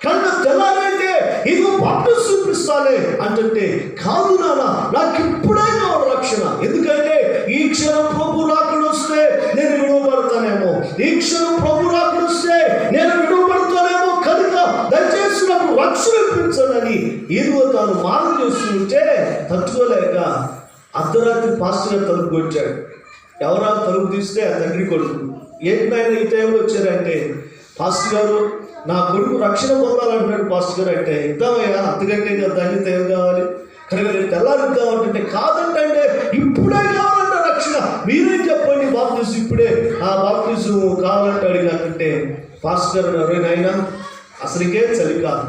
కనుక తెల్లారైతే ఇదిగో బాప్తిజం ఇప్పిస్తాలే అంటే, కాదు నాన్న నాకు ఇప్పుడే కావాలి రక్షణ. ఎందుకంటే ఈ క్షణం ప్రభు రాకడ వస్తే నేను విడవబడతానేమో, ఈ క్షణం ప్రభు రాకడ వస్తే నేను విడవబడతానేమో, కనుక దయచేసి నాకు రక్షణ ఇప్పించాలని ఏదో తాను మారం చేస్తుంటే తట్టుకోలేక అర్ధరాత్రి పాస్టర్ గారు తలుపు కొట్టాడు. ఎవరా తలుపు తీస్తే ఆ తండ్రి కొడుకు. ఏంటైనా ఈ టైంలో వచ్చారంటే, పాస్టర్ గారు నా కొడుకు రక్షణ పొందాలంటున్నాడు పాస్టర్ గారు. అంటే ఇద్దామయ్యా, అంతకంటే దాన్ని ఏం కావాలి, కనుక నేను తెల్లారిద్దామంటే కాదంటే ఇప్పుడే కావాలంట రక్షణ. మీరేం చెప్పండి బాప్తిజం ఇప్పుడే, ఆ బాప్తిజం కావాలంటే అడిగానంటే పాస్టర్ గారు ఎవరైనా అయినా అసలుకే చలి కాదు,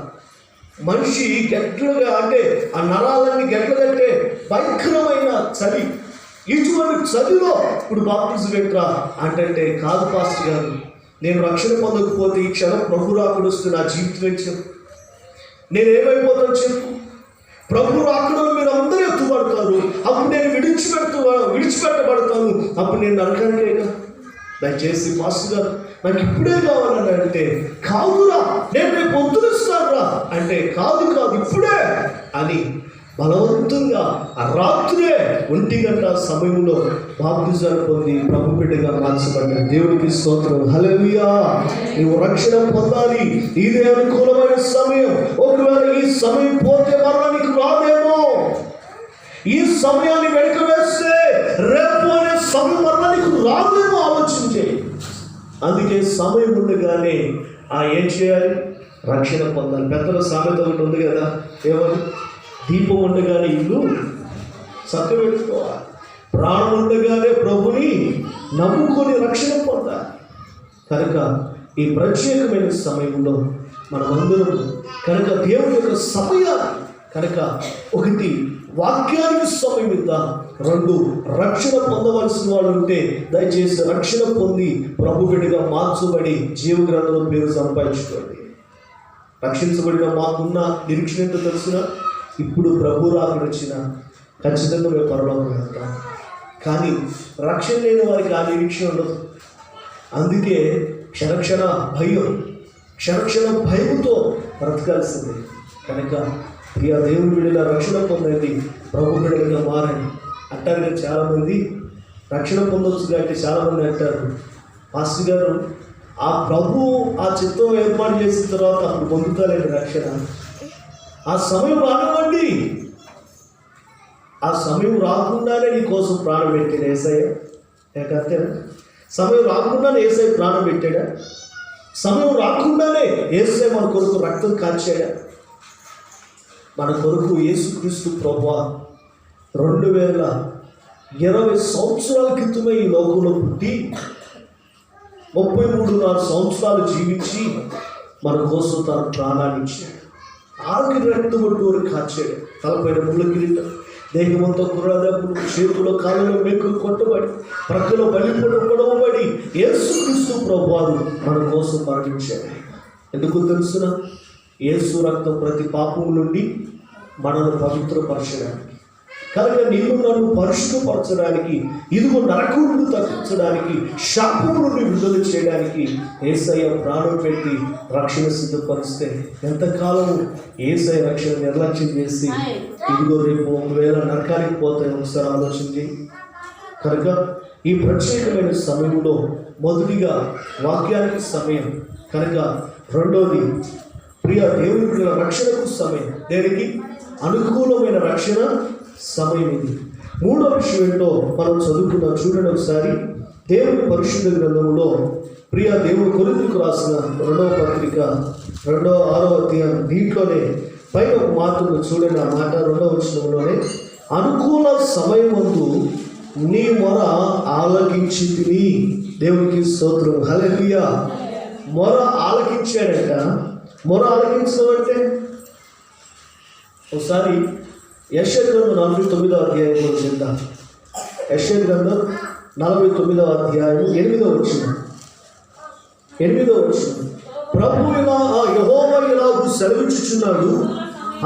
మనిషి గట్లుగా అంటే ఆ నరాలన్నీ గట్లదంటే భయంకరమైన చలి, ఇటువంటి చలిలో ఇప్పుడు బాప్తిజం పెట్టరా అంటే, కాదు పాస్టర్ గారు నేను రక్షణ పొందకపోతే ఈ క్షణం ప్రభు రాకడ వస్తే నా జీవితం చెప్పు, నేనేమైపోతాను చెప్పు. ప్రభు రాకడలో మీరు అందరూ ఎత్తుపడతారు, అప్పుడు నేను విడిచిపెట్టబడతాను, అప్పుడు నేను నరకానికేగా. దయచేసి పాస్టర్ గారు నాకు ఇప్పుడే కావాలని అంటే, కాదురా నేను రేపు పొద్దునిస్తానురా అంటే, కాదు ఇప్పుడే అని బలవంతంగా ఆ రాత్రే 1 గంట సమయంలో బాప్తిజాన్ని పొంది ప్రభు బిడ్డగా మార్చబడ్డాడు. దేవుడికి స్తోత్రం, హల్లెలూయా. నీవు రక్షణ పొందాలి, ఇదే అనుకూలమైన సమయం. ఒకవేళ ఈ సమయం పోతే మరలా నీకు రాదేమో. ఈ సమయాన్ని వెనక వేస్తే రేపు అనే సమయం మరలా నీకు రాదేమో ఆలోచించే. అందుకే సమయం ఉండగానే ఏం చేయాలి? రక్షణ పొందాలి. పెద్దల సామెత ఒకటి ఉంది కదా, ఏమని? దీపం ఉండగానే ఇల్లు చక్కబెట్టుకోవాలి, ప్రాణం ఉండగానే ప్రభుని నమ్ముకొని రక్షణ పొందాలి. కనుక ఈ ప్రత్యేకమైన సమయంలో మనమందరం కనుక దేవుని యొక్క సమయాన్ని కనుక ఒకటి వాక్యానికి సమయం ఇద్దాం, రెండు రక్షణ పొందవలసిన వాళ్ళు ఉంటే దయచేసి రక్షణ పొంది ప్రభు బిడ్డగా మార్చబడి జీవగ్రంథంలో పేరు సంపాదించుకోండి. రక్షించబడిన మాకున్న నిరీక్షణ ఎంతో తెలిసిన ఇప్పుడు ప్రభు రాకడ వచ్చిన ఖచ్చితంగా మేము పరలోకం వెళ్తాం. కానీ రక్షణ లేని వారికి ఆ నిరీక్షణ ఉండదు. అందుకే క్షణక్షణ భయంతో బ్రతకాల్సిందే. కనుక ప్రియ దేవుని బిడ్డల రక్షణ పొందండి, ప్రభు బిడ్డలుగా మారండి. అంటారు కదా చాలామంది, రక్షణ పొందవచ్చు అంటే చాలామంది అంటారు, పాస్టర్ గారు ఆ ప్రభు ఆ చిత్తం ఏర్పాటు చేసిన తర్వాత అప్పుడు పొందుతారండి రక్షణ. ఆ సమయం రానివ్వండి. ఆ సమయం రాకుండానే నీ కోసం ప్రాణం పెట్టాడు యేసయ్య. లేకపోతే సమయం రాకుండానే యేసయ్య ప్రాణం పెట్టాడా? సమయం రాకుండానే యేసయ్య మన కొరకు రక్తం కాల్చాడా? మన కొరకు యేసుక్రీస్తు ప్రభువా 2020 సంవత్సరాల క్రితమే ఈ లోకంలో పుట్టి 33 సంవత్సరాలు జీవించి మన కోసం తన ప్రాణాన్ని ఇచ్చాడు. ఆఖరి రక్తం వరకు కాచాడు. తలపైన ముళ్ళ కిరీటం, దేహమంతా కుర్రాదప్పులు, చేతుల కాళ్ళలో మేకులు కొట్టబడి, ప్రక్కలో పొడవబడి యేసుక్రీస్తు ప్రభువారు మన కోసం మరణించాడు. ఎందుకు తెలుసున? యేసు రక్తం ప్రతి పాపము నుండి మనను పవిత్రపరచడానికి, కనుక నిన్ను నన్ను పరిశుభ్రపరచడానికి, ఇదిగో నరకం నుండి తప్పించడానికి, శాపం నుండి విడుదల చేయడానికి యేసయ్య ప్రాణం పెట్టి రక్షణ సిద్ధపరిస్తే ఎంతకాలం యేసయ్య రక్షణ నిర్లక్ష్యం చేసి ఇదిగో రేపు ఒకవేళ నరకానికి పోతాయి. ఒకసారి ఆలోచించి. కనుక ఈ ప్రత్యేకమైన సమయంలో మొదటిగా వాక్యానికి సమయం, కనుక రెండోది ప్రియ దేవుని రక్షణకు సమయం, దేనికి అనుకూలమైన రక్షణ సమయం ఇది. మూడో విషయం ఏంటో మనం చదువుకున్నాం, చూడండి ఒకసారి. దేవుని పరిశుద్ధ గ్రంథంలో ప్రియ దేవుని కొరింథీయులకు రాసిన 2వ పత్రిక 6వ అధ్యాయం దీంట్లోనే పైన ఒక మాట ఉంది, చూడండి. ఆ మాట 2వ వచనంలోనే, అనుకూల సమయమందు నీ మొర ఆలకించితిని. దేవునికి స్తోత్రం, హల్లెలూయా. మొర ఆలకించాడట. మొర ఆలకించడం అంటే ఒకసారి యెషయా గ్రంథం 49వ అధ్యాయంలో చెప్తాం. యెషయా గ్రంథం 49వ అధ్యాయం 8వ వచనం. ప్రభు యెహోవా ఇలాగు సెలవిచ్చుచున్నాడు,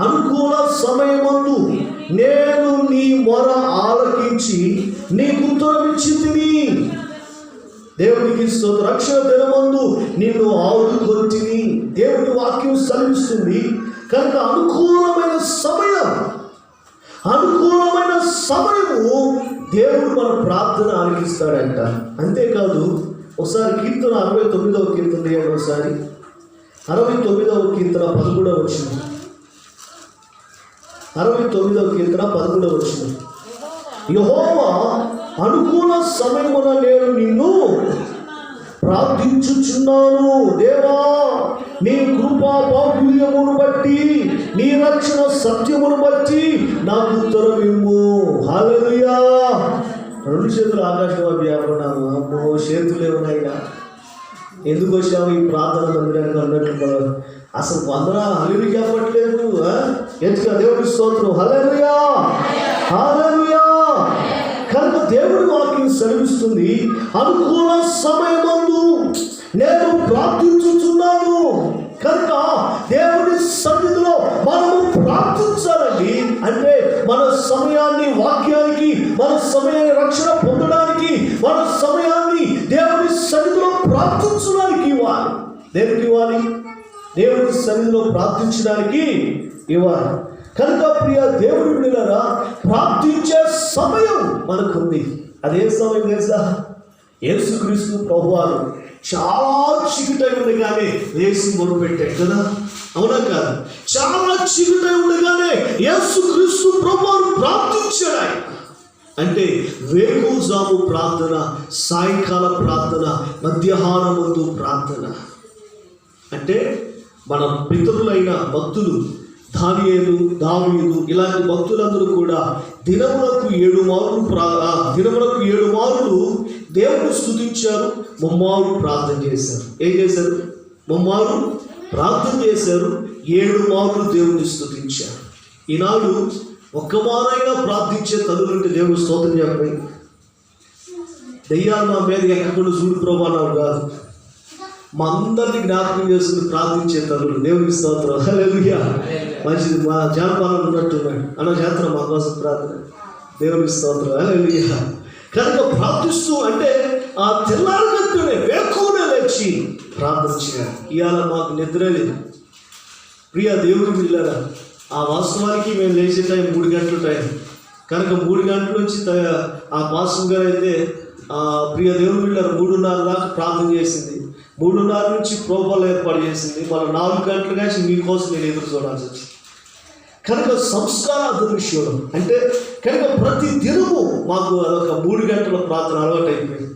అనుకూల సమయమందు నేను నీ మొర ఆలకించి నీకు ఉత్తరం ఇచ్చితిని. దేవునికి స్తోత్రం. రక్షణ దినమందు నిన్ను ఆదుకొంటిని. దేవుని వాక్యం సెలవిస్తుంది. కనుక అనుకూలమైన సమయము దేవుడు మన ప్రార్థన ఆలకిస్తాడంట. అంతేకాదు ఒకసారి కీర్తన 69వ కీర్తన చేయండి. ఒకసారి 69వ కీర్తన 11వ వచనం. 69వ కీర్తన 11వ వచనం. యెహోవా అనుకూల సమయమున నేను నిన్ను ప్రార్థించుచున్నాను. దేవా, నీ కృపా బాహుల్యమును బట్టి, నీ రక్షణ సత్యమును బట్టి నాకు ఉత్తరం ఇమ్ము. హల్లెలూయా. 2 చేతులు ఆకాశం వ్యాపన్నాము. అమ్మో, చేతులు ఏమన్నాయినా ఎందుకు వచ్చాము ఈ ప్రార్థన మందిరానికి అన్నట్లు అసలు వందనా హల్లెలూయా చెప్పట్లేదు. ఎందుకు? దేవుడి స్తోత్రం, హల్లెలూయా హల్లెలూయా. కనుక దేవుడి వాక్యం సెలవిస్తుంది, అనుకూల సమయమందు నేను ప్రార్థించుచున్నాను. కనుక దేవుడి సన్నిధిలో మనము ప్రార్థించాలండి. అంటే మన సమయాన్ని వాక్యానికి, మన సమయాన్ని రక్షణ పొందడానికి, మన సమయాన్ని దేవుడి సన్నిధిలో ప్రార్థించడానికి ఇవ్వాలి. దేనికి ఇవ్వాలి? దేవుడి సన్నిధిలో ప్రార్థించడానికి ఇవ్వాలి. కనుక ప్రియ దేవుడి బిడ్డలారా, ప్రార్థించే సమయం మనకుంది. అదే సమయం తెలుసా? యేసుక్రీస్తు ప్రభువారు చాలా చీకటి ఉండగానే యేసు మొదలు పెట్టాడు కదా, అవునా కాదు? చాలా చీకటై ఉండగానే యేసుక్రీస్తు ప్రభువు ప్రార్థించాడు. ఆయన అంటే వేకువజాము ప్రార్థన, సాయంకాల ప్రార్థన, మధ్యాహ్నమందు ప్రార్థన. అంటే మన పితరులైన భక్తులు దానియేలు, దావీదు ఇలాంటి భక్తులందరూ కూడా దినములకు 7 మార్లు దేవుని స్తుతించారు, ముమ్మారు ప్రార్థన చేశారు. ఏం చేశారు? ముమ్మారు ప్రార్థన చేశారు, 7 మార్లు దేవుని స్తుతించారు. ఈనాడు ఒక్క మారైనా ప్రార్థించే తల్లులుంటే దేవుడు స్తోత్రం చెప్పండి. దెయ్యాలు మా మీద ఎక్కకుండా చూడు ప్రభు అన్నారు కాదు, మా అందరినీ జ్ఞాపకం చేసుకుని ప్రార్థించే తల్లులు. దేవునికి స్తోత్రం. హల్లెలూయా. మంచిది. మా జానపాలన ఉన్నట్టున్నాడు అన్న చేస్తాం మా కోసం ప్రార్థన. దేవునికి స్తోత్రం. హల్లెలూయా. కనుక ప్రార్థిస్తూ అంటే ఆ తెల్లారగట్టునే వేకువనే లేచి ప్రార్థన చేయాలి. ఇవాళ మాకు నిద్ర లేదు. ప్రియ దేవుని బిడ్డలారా, ఆ వాస్తవానికి మేము లేచే టైం 3 గంటల టైం. కనుక 3 గంటల నుంచి ఆ పాస్టర్ గారు అయితే ప్రియ దేవుని బిడ్డలారా 3:30 దాకా ప్రార్థన చేసింది. 3:30 నుంచి ప్రోగ్రాంలు ఏర్పాటు చేసింది. మన 4 గంటలు కాసి మీకోసం నేను ఎదురు చూడాల్సి వచ్చింది. కనుక సంస్కారార్థ విషయం అంటే కనుక ప్రతి దినము మాకు అదొక 3 గంటల ప్రార్థన అలవాటు అయిపోయింది.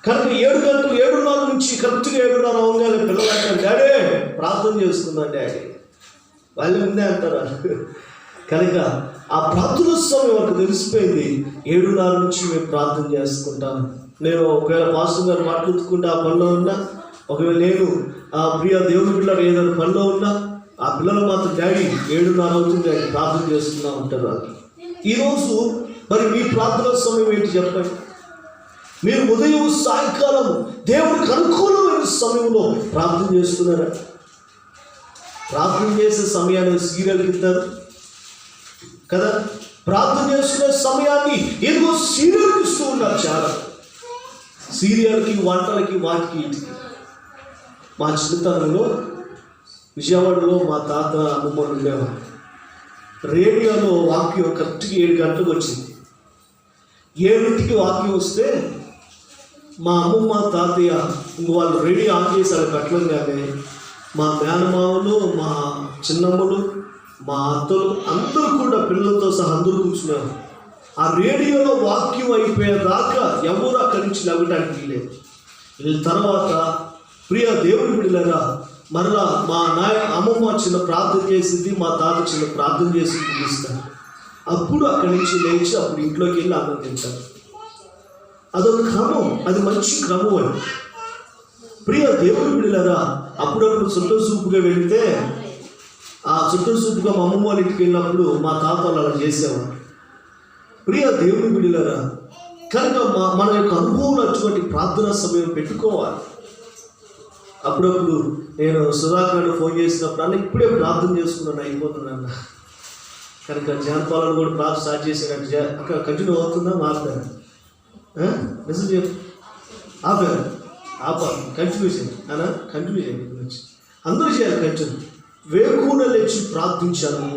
కనుక 7 గంటలు 7:30 నుంచి కరెక్ట్గా 7:30 అవగానే పిల్లలు అంటారు, డాడీ ప్రార్థన చేసుకుందాం డాడీ. వాళ్ళు ముందే అంటారా? కనుక ఆ ప్రార్థన సమయం మనకు తెలిసిపోయింది. 7:30 నుంచి మేము ప్రార్థన చేసుకుంటాం. నేను ఒకవేళ పాస్టర్ గారు మాట్లాడుకుంటే ఆ పనిలో ఉన్నా, ఒకవేళ నేను ఆ ప్రియ దేవుని పిల్లలు ఏదైనా పనిలో ఉన్నా, ఆ పిల్లలు మాత్రం డాడీ 7:30 అవుతుంది ప్రార్థన చేస్తున్నా ఉంటారు. ఈరోజు మరి మీ ప్రార్థన సమయం ఏంటి చెప్పండి? మీరు ఉదయం సాయంకాలం దేవుడికి అనుకూలమైన సమయంలో ప్రార్థన చేస్తున్నారా? ప్రార్థన చేసే సమయాన్ని సీరియల్కి ఇస్తారు కదా, ప్రార్థన చేసుకునే సమయాన్ని ఏదో సీరియల్కి ఇస్తూ ఉన్నారు. చాలా సీరియల్కి, వంటలకి, వాటికి వీటికి. మా చిన్నతనంలో విజయవాడలో మా తాత అమ్మమ్మలు ఉండేవారు. రేడియోలో వాక్యం కరెక్ట్గా 7 గంటలకు వచ్చింది. 7ంటికి వాక్యం వస్తే మా అమ్మమ్మ తాతయ్య వాళ్ళు రేడియో ఆన్ చేసి అలా పెట్టడంగానే మా మేనమామలు, మా చిన్నమ్మలు, మా అత్తలు అందరూ కూడా పిల్లలతో సహా అందరూ కూర్చున్నారు. ఆ రేడియోలో వాక్యం అయిపోయేదాకా ఎవరు అక్కడి నుంచి లేవటానికి లేదు. వీళ్ళ తర్వాత ప్రియ దేవుని బిడ్డలారా మరలా మా అమ్మమ్మ చిన్న ప్రార్థన చేసింది, మా తాత చిన్న ప్రార్థన చేసి పిలుస్తారు. అప్పుడు అక్కడి నుంచి లేచి అప్పుడు ఇంట్లోకి వెళ్ళి అన్నం తింటారు. అదొక క్రమం, అది మంచి క్రమం అని. ప్రియ దేవుని బిడ్డలారా అప్పుడప్పుడు చుట్టూ సూపుగా వెళితే ఆ చుట్టూ సూపుగా మా అమ్మమ్మ వాళ్ళ ఇంటికి వెళ్ళినప్పుడు మా తాత వాళ్ళు అలా చేసేవారు. ప్రియ దేవుని బిడ్డలారా కనుక మన యొక్క అనుభవం అటువంటి ప్రార్థనా సమయం పెట్టుకోవాలి. అప్పుడప్పుడు నేను సుధాకర్ని ఫోన్ చేసినప్పుడు అన్న ఇప్పుడే ప్రార్థన చేసుకున్నాను అయిపోతున్నాను. కనుక జానపాలను కూడా ప్రార్థన స్టార్ట్ చేశానంటే అక్కడ కంటిన్యూ అవుతుందా? మాట్లాడాను నిజం చెప్పు ఆపాలి కంటిన్యూ చేయండి అన్న, కంటిన్యూ చేయండి. అందరూ చేయాలి కంటిన్యూ. వేకువన లేచి ప్రార్థించాను,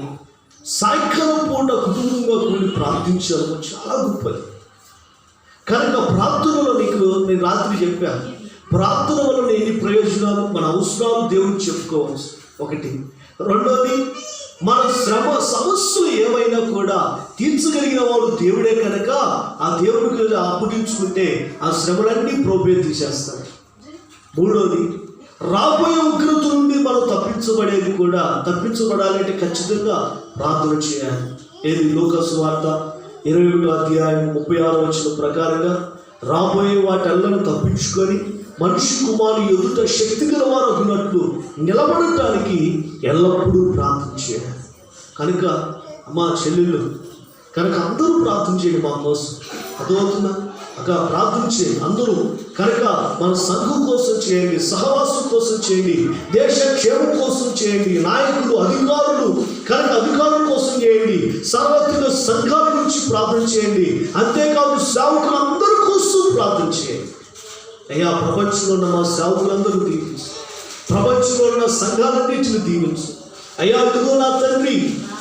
సాయంకాలం పూట కుటుంబంగా కూడి ప్రార్థించాను, చాలా గొప్పది. కనుక ప్రార్థనలో నేను రాత్రి చెప్పాను, ప్రార్థన వల్ల ఎన్ని ప్రయోజనాలు, మన అవసరాలు దేవుడికి చెప్పుకోవచ్చు. ఒకటి. రెండోది, మన శ్రమ సమస్యలు ఏమైనా కూడా తీర్చగలిగిన వాడు దేవుడే కనుక ఆ దేవుడికి అప్పగించుకుంటే ఆ శ్రమలన్నీ ప్రోపే తీసేస్తాడు. మూడోది, రాబోయే ఉగ్రత నుండి మనం తప్పించబడాలంటే ఖచ్చితంగా ప్రార్థన చేయాలి. ఏది లూకా సువార్త 21:36 ప్రకారంగా రాబోయే వాటెల్లను తప్పించుకొని మనిషి కుమారుడు ఎదుట శక్తి గలవారు అగినట్లు నిలబడటానికి ఎల్లప్పుడూ ప్రార్థన చేయాలి. కనుక అమ్మా చెల్లెళ్ళు కనుక అందరూ ప్రార్థన చేయండి మా కోసం. అర్థమవుతుందా? అక్కడ ప్రార్థన చేయండి అందరూ. కనుక మన సంఘం కోసం చేయండి, సహవాసం కోసం చేయండి, దేశ క్షేమం కోసం చేయండి, నాయకులు అధికారులు కనుక అధికారుల కోసం చేయండి, సార్వత్రిక సంఘాల నుంచి ప్రార్థన చేయండి. అంతేకాదు సేవకులు అందరి కోసం ప్రార్థన చేయండి. అయ్యా ప్రపంచంలో ఉన్న మా సేవకులందరూ దీవించు, ప్రపంచంలో ఉన్న సంఘాలన్నింటిని దీవించు. అయ్యా ఇదిగో నా తండ్రి,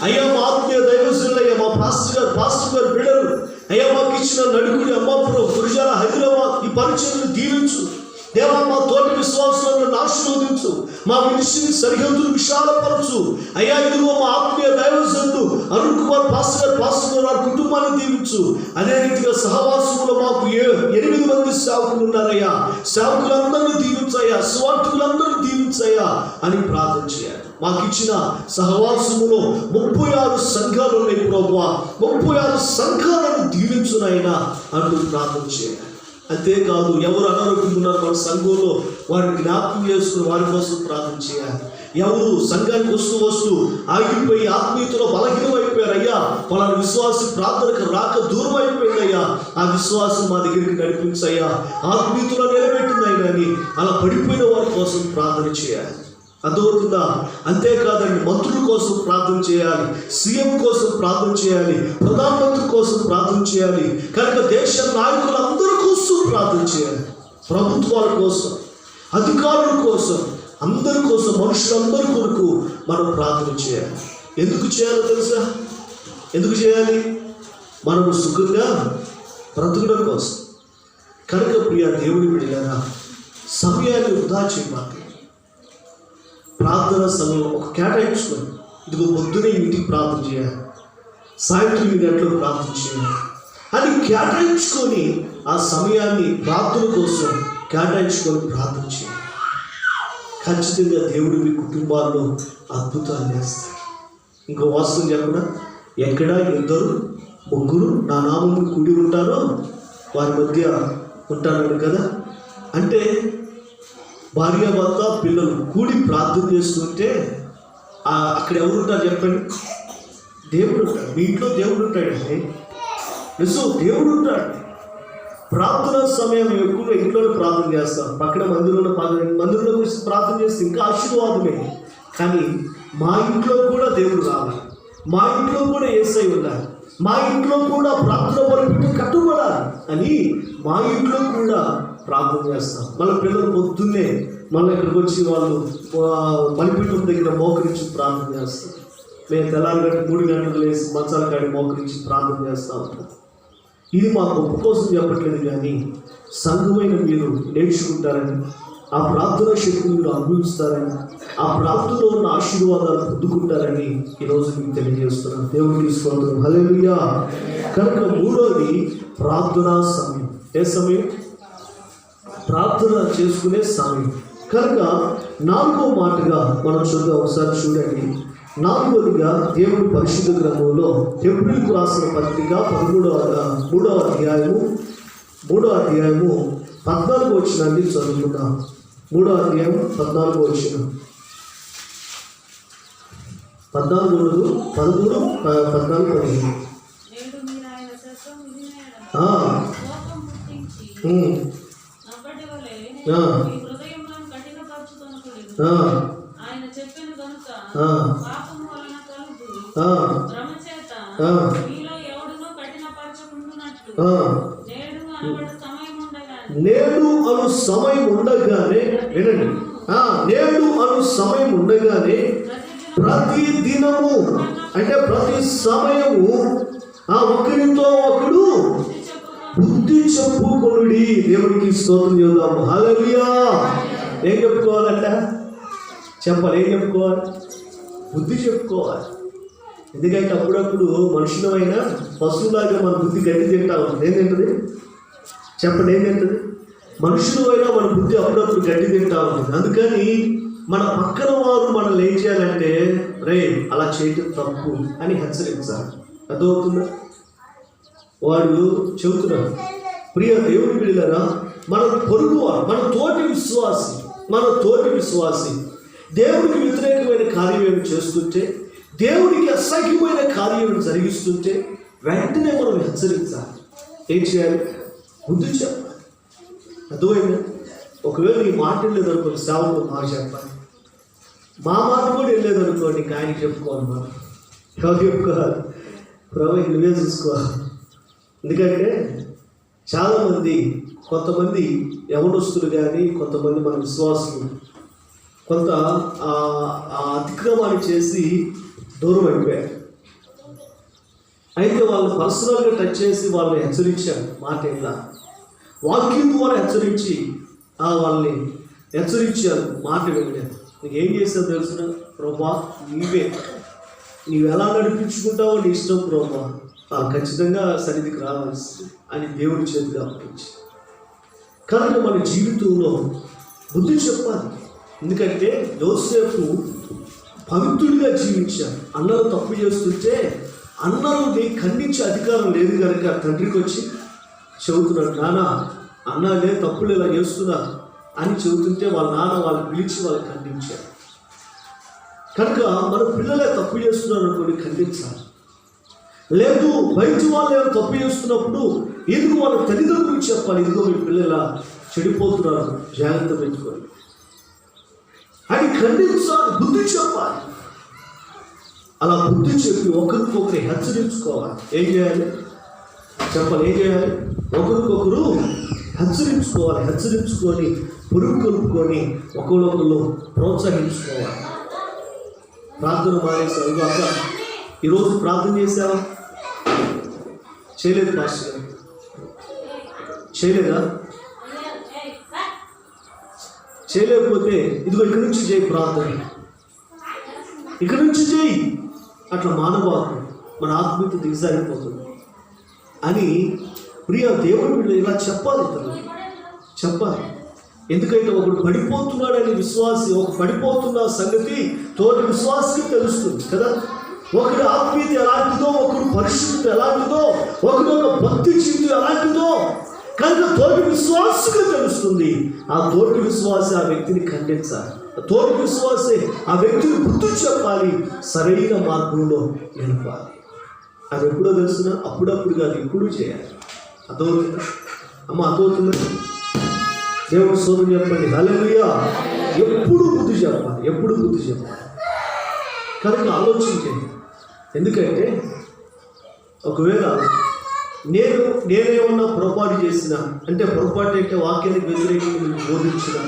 అయ్యా మా ఆత్మీయ దైవజనులయ్యా మా పాస్టర్ గారు బిడ్డలు, అయ్యా మాకు ఇచ్చిన నడుకుడి అమ్మాపురం, గురుజాల, హైదరాబాద్ ఈ పరిచయను దీవించు. దేవా, మా తోటి విశ్వాసాలను ఆశీర్వదించు, మా మినిస్ట్రీ సరిహద్దులు విశాలపరచు. అయ్యా, ఇదిగో మా ఆత్మీయ దైవజనుడు అరుణ్ కుమార్ పాస్టర్ గారి కుటుంబాన్ని దీవించు. అదే రీతిగా సహవాసములో మాకు 8 మంది సేవకులు ఉన్నారయ్యా, సేవకులందరినీ దీవించయ్యా, స్వార్థకులందరినీ దీవించయ్యా అని ప్రార్థన చేయాలి. మాకు ఇచ్చిన సహవాసములో 36 సంఘాలు ఉన్నాయి ప్రభువా, 36 సంఘాలను దీవించునైనా అంటూ ప్రార్థన చేయాలి. అంతేకాదు, ఎవరు అనారోగ్యంగా ఉన్నారు మన సంఘంలో వారిని జ్ఞాపకం చేసుకుని వారి కోసం ప్రార్థన చేయాలి. ఎవరు సంఘానికి వస్తూ ఆగిపోయి ఆత్మీయతలో బలహీనం అయిపోయారు, అయ్యా వాళ్ళ విశ్వాసం ప్రార్థనకు రాక దూరం అయిపోయిందయ్యా, ఆ విశ్వాసం మా దగ్గరికి నడిపించయ్యా, ఆత్మీయతలో నిలబెట్టిందయ్యా అని అలా పడిపోయిన వారి కోసం ప్రార్థన చేయాలి. అర్థమవుతుందా? అంతేకాదండి, మంత్రుల కోసం ప్రార్థన చేయాలి, సీఎం కోసం ప్రార్థన చేయాలి, ప్రధానమంత్రి కోసం ప్రార్థన చేయాలి, కనుక దేశ నాయకులందరి కోసం ప్రార్థన చేయాలి, ప్రభుత్వాల కోసం, అధికారుల కోసం, అందరి కోసం, మనుషులందరి కొరకు మనం ప్రార్థన చేయాలి. ఎందుకు చేయాలో తెలుసా? ఎందుకు చేయాలి? మనము సుఖంగా బ్రతకడం కోసం. కనుక ప్రియ దేవుని బిడ్డలారా, సమయాన్ని వృధా చేయమాక. ప్రార్థన సమయం ఒక కేటాయించుకొని, ఇదిగో పొద్దునే ఇంటికి ప్రార్థన చేయాలి, సాయంత్రం 8 గంటలకు ప్రార్థన చేయాలి అని కేటాయించుకొని ఆ సమయాన్ని ప్రార్థన కోసం కేటాయించుకొని ప్రార్థన చేయాలి. ఖచ్చితంగా దేవుడు మీ కుటుంబాల్లో అద్భుతాలు చేస్తాడు. ఇంకో వాస్తవం చెప్పకుండా, ఎక్కడ 2-3 నా నామము కూడి ఉంటారో వారి మధ్య ఉంటానని కదా. అంటే భార్యాభర్త పిల్లలు కూడి ప్రార్థన చేస్తుంటే అక్కడ ఎవరు ఉంటారు చెప్పండి? దేవుడు ఉంటాడు. మీ ఇంట్లో దేవుడు ఉంటాడండి, నిజం దేవుడు ఉంటాడు. ప్రార్థన సమయం ఎక్కువగా ఇంట్లోనే ప్రార్థన చేస్తాం, పక్కన మందిరంలో గురించి ప్రార్థన చేస్తే ఇంకా ఆశీర్వాదమే. కానీ మా ఇంట్లో కూడా దేవుడు రావాలి, మా ఇంట్లో కూడా యేసై ఉండాలి, మా ఇంట్లో కూడా ప్రార్థన బలిపీఠం కట్టుబడాలి అని మా ఇంట్లో కూడా ప్రార్థన చేస్తాం. మళ్ళీ పిల్లలు పొద్దున్నే మళ్ళీ ఇక్కడికి వచ్చి వాళ్ళు బలిపీఠం దగ్గర మోకరించి ప్రార్థన చేస్తాం. మేము తెల్లారి 3 గంటలకు లేసి మంచాల కాడి మోకరించి ప్రార్థన చేస్తూ ఉంటాం. ఇది మా గొప్ప కోసం చెప్పట్లేదు, కానీ సంఘమైన మీరు నేర్చుకుంటారని, ఆ ప్రార్థన శక్తిని మీరు అనుభవిస్తారని, ఆ ప్రార్థనలో ఉన్న ఆశీర్వాదాలు పొందుకుంటారని ఈరోజు మీకు తెలియజేస్తున్నాను. దేవుడికి స్తోత్రం, హల్లెలూయా. కనుక 3వది ప్రార్థనా సమయం. ఏ సమయం? ప్రార్థన చేసుకునే సమయం. కనుక 4వ మాటగా మనం ఒకసారి చూడండి. 4వదిగా దేవుని పరిశుద్ధ గ్రంథంలో హెబ్రీయులకు రాసిన పత్రిక 3వ అధ్యాయము 14వ వచనాన్ని చదువుకుందాం. 3వ అధ్యాయం 14వ వచనం. 13, 14, 15. నేడు అను సమయం ఉండగానే, వినండి, నేడు అను సమయం ఉండగానే ప్రతి దినము, అంటే ప్రతి సమయము ఒకరితో ఒకడు బుద్ధి చెప్పుకొనుడి. దేవునికి స్తోత్రం చేద్దాం, హల్లెలూయా. ఏం చెప్పుకోవాలంట? చెప్పాలి. ఏం చెప్పుకోవాలి? బుద్ధి చెప్పుకోవాలి. ఎందుకంటే అప్పుడప్పుడు మనుషులమైనా పశువులాగా మన బుద్ధి గడ్డి తింటా ఉంటుంది. ఏం తింటుంది? చెప్పండి, ఏం తింటుంది? మనుషులు అయినా మన బుద్ధి అప్పుడప్పుడు గడ్డి తింటా ఉంటుంది. అందుకని మన పక్కన వారు మనల్ని ఏం చేయాలంటే, రే అలా చేయటం తప్పు అని హెచ్చరించాలి. అర్థమవుతుందా? వాడు చెబుతున్నాడు. ప్రియ దేవుని బిడ్డలారా, మన పొరుగువారు, మన తోటి విశ్వాసి దేవుడికి వ్యతిరేకమైన కార్యం ఏమి చేస్తుంటే, దేవుడికి అసహ్యమైన కార్యం జరిగిస్తుంటే వెంటనే మనం హెచ్చరించాలి. ఏం చేయాలి? బుద్ధి చెప్పాలి. అర్థమైందా? ఒకవేళ ఈ మాట వెళ్ళేదనుకో, సేవకు మాట చెప్పాలి. మా మాట కూడా వెళ్ళేదనుకోండి, ఇంకా ఆయనకి చెప్పుకోవాలి. మనం ఎవరు చెప్పుకోవాలి? ప్రభు నువ్వే చూసుకోవాలి. ఎందుకంటే చాలామంది, కొంతమంది యవనస్తులు కానీ కొంతమంది మన విశ్వాసులు కొంత అతిక్రమాన్ని చేసి దూరం అయిపోయారు. అయితే వాళ్ళు పర్సనల్గా టచ్ చేసి వాళ్ళని హెచ్చరించారు. మాట ఇలా వాక్యం ద్వారా హెచ్చరించి వాళ్ళని హెచ్చరించారు, మాట వినలేదు. నీకు ఏం చేస్తావు తెలుసిన, ప్రభా నీవు ఎలా నడిపించుకుంటావో నీ ఇష్టం ప్రభా, ఖచ్చితంగా సన్నిధికి రావాల్సి అని దేవుడి చేతికి అప్పగించి. కనుక మన జీవితంలో బుద్ధి చెప్పాలి. ఎందుకంటే యోసేపు పవిత్రుడిగా జీవించాడు. అన్నలు తప్పు చేస్తుంటే అన్నలని ఖండించే అధికారం లేదు కనుక తండ్రికి వచ్చి చెబుతున్నాడు, నాన్న అన్నలే తప్పులు ఇలా చేస్తున్నారు అని చెబుతుంటే వాళ్ళ నాన్న వాళ్ళు పిలిచి వాళ్ళు ఖండించారు. కనుక మన పిల్లలే తప్పు చేస్తున్నారు అనుకోని ఖండించాలి. లేదు బయట వాళ్ళు ఏమైనా తప్పు చేస్తున్నప్పుడు ఎందుకు వాళ్ళ తల్లిదండ్రులకు చెప్పాలి, ఇదిగో మీ పిల్లల చెడిపోతున్నారు జాగ్రత్త పెట్టుకోండి అని ఖండించాలి, బుద్ధి చెప్పాలి. అలా బుద్ధి చెప్పి ఒకరికొకరు హెచ్చరించుకోవాలి. ఏం చేయాలి చెప్పాలి, ఏం చేయాలి? ఒకరికొకరు హెచ్చరించుకోవాలి. హెచ్చరించుకొని పురుగు కలుపుకొని ఒకరికొకరు ప్రోత్సహించుకోవాలి. ప్రార్థన మానేసావు అక్క, ఈరోజు ప్రార్థన చేసావా? చేయలేదు పాస్టర్ గారు, చేయలేదా? చేయలేకపోతే ఇదిగో ఇక్కడి నుంచి చేయి ప్రార్థన, ఇక్కడి నుంచి చేయి. అట్లా మానవాకు మన ఆత్మీయత దిగజారిపోతుంది అని ప్రియ దేవుడి వీళ్ళు ఇలా చెప్పాలి, చెప్పాలి. ఎందుకంటే ఒకడు పడిపోతున్నాడని విశ్వాసి, ఒక పడిపోతున్న సంగతి తోటి విశ్వాసికి తెలుస్తుంది కదా. ఒకడు ఆత్మీయత ఎలాంటిదో, ఒకడు పరిశుద్ధత ఎలాంటిదో, ఒకడు భక్తి జీవితం ఎలాంటిదో కనుక తోటి విశ్వాసగా తెలుస్తుంది. ఆ తోటి విశ్వాసి ఆ వ్యక్తిని ఖండించాలి. తోటి విశ్వాసే ఆ వ్యక్తిని బుద్ధి చెప్పాలి, సరైన మార్గంలో నిలపాలి. అది ఎప్పుడో తెలుస్తున్నా, అప్పుడప్పుడు కాదు, ఇప్పుడు చేయాలి. అర్థమవుతుందా అమ్మ? అర్థమవుతుందా? దేవుడు సోదరు చెప్పండి, హల్లెలూయా. ఎప్పుడు బుద్ధి చెప్పాలి, ఎప్పుడు బుద్ధి చెప్పాలి. కనుక ఆలోచించండి. ఎందుకంటే ఒకవేళ నేనేమన్నా పొరపాటు చేసిన, అంటే పొరపాటు అంటే వాక్యానికి వ్యతిరేకంగా బోధించిన,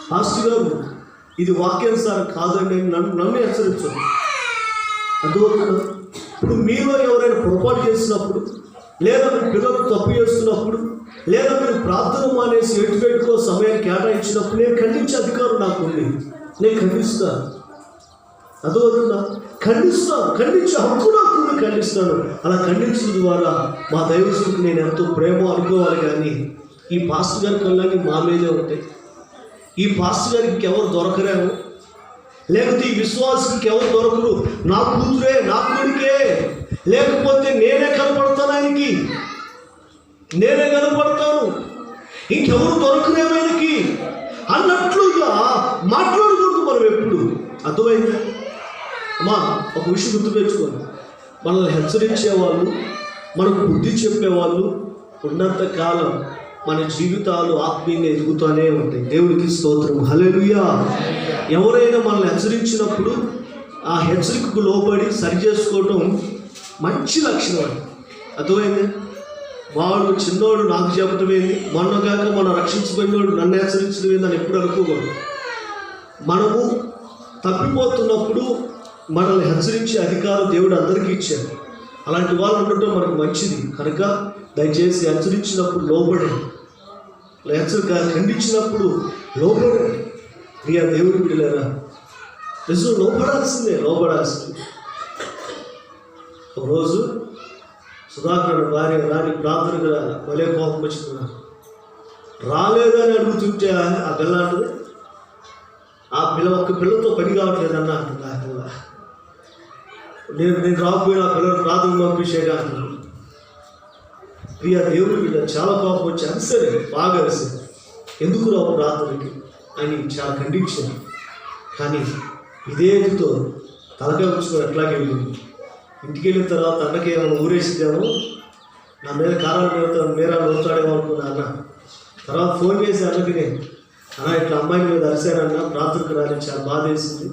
పాస్టర్ గారు ఇది వాక్యానుసారం కాదండి నన్ను హెచ్చరించండి. అర్థమవుతుందా? ఇప్పుడు మీలో ఎవరైనా పొరపాటు చేసినప్పుడు, లేదా మీరు పిల్లలు తప్పు చేస్తున్నప్పుడు, లేదా మీరు ప్రార్థన మానేసి ఎటుపెట్టుకో సమయాన్ని కేటాయించినప్పుడు నేను ఖండించే అధికారం నాకు ఉంది. నేను ఖండిస్తాను. అర్థమవుతుందా? ఖండిస్తాను, ఖండించే హక్కు నాకు ఖండిస్తాను. అలా ఖండించడం ద్వారా మా దైవజనుడికి నేను ఎంతో ప్రేమ అనుకోవాలి. కానీ ఈ పాస్టర్ గారి కళ్ళని మా మీదే ఉంటాయి. ఈ పాస్టర్ గారికి ఇంకెవరు దొరకరేమో, లేకపోతే ఈ విశ్వాసకి ఎవరు దొరకరు, నా కూతురే నా కొడుకే, లేకపోతే నేనే కనపడతాను, ఆయనకి నేనే కనపడతాను, ఇంకెవరు దొరకరేమో ఆయనకి అన్నట్లుగా మాట్లాడకూడదు మనం ఎప్పుడు. అర్థమైందా అమ్మా? ఒక విషయం గుర్తుపెట్టుకోండి, మనల్ని హెచ్చరించేవాళ్ళు, మనకు బుద్ధి చెప్పేవాళ్ళు ఉన్నంత కాలం మన జీవితాలు ఆత్మీయంగా ఎదుగుతూనే ఉంటాయి. దేవుడికి స్తోత్రం, హల్లెలూయా. ఎవరైనా మనల్ని హెచ్చరించినప్పుడు ఆ హెచ్చరికకు లోబడి సరి చేసుకోవటం మంచి లక్షణం అండి. అర్థమైంది? వాడు చిన్నోడు నాకు చెప్పటమేంది, మొన్నగాక మనం రక్షించబడినోడు నన్ను హెచ్చరించడం ఏందని ఎప్పుడు అనుకోకూడదు. మనము తప్పిపోతున్నప్పుడు మనల్ని హెచ్చరించే అధికారం దేవుడు అందరికీ ఇచ్చాడు. అలాంటి వాళ్ళు ఉండటం మనకు మంచిది. కనుక దయచేసి హెచ్చరించినప్పుడు లోబడండి, ఖండించినప్పుడు లోబడండి. ప్రియ దేవుడి బిడ్డలారా, నిజం లోబడాల్సిందే. ఒకరోజు సుధాకర్ భార్య రాని ప్రార్థనకు భలే కోపం వచ్చింది. రాలేదని అడుగుతుంటే ఆ పిల్ల అంటుంది, ఆ పిల్ల ఒక్క పిల్లతో పని కావట్లేదన్న అంటుంది. ఆ పిల్ల నేను రాకపోయినా ఆ పిల్లలు ప్రార్థన పంపించేగా అంటున్నాను. ప్రియ దేవుడి బిడ్డ చాలా కోపం వచ్చి అరిసరి, బాగా అరిసరి, ఎందుకు రావు ప్రార్థనకి అని చాలా ఖండించాను. కానీ ఇదే ఎదుతో తలకాయ ఉంచుకొని అట్లాగే వెళ్ళింది. ఇంటికి వెళ్ళిన తర్వాత అన్నకి ఏమైనా ఊరేసిద్దాము, నా మీద కారాలు మీరా నోచాడేమో అనుకున్నా అన్న. తర్వాత ఫోన్ చేసి అన్నకి అన్న ఇట్లా అమ్మాయి మీద అరిశానన్న, ప్రార్థనకు రాని, చాలా బాధ వేసింది,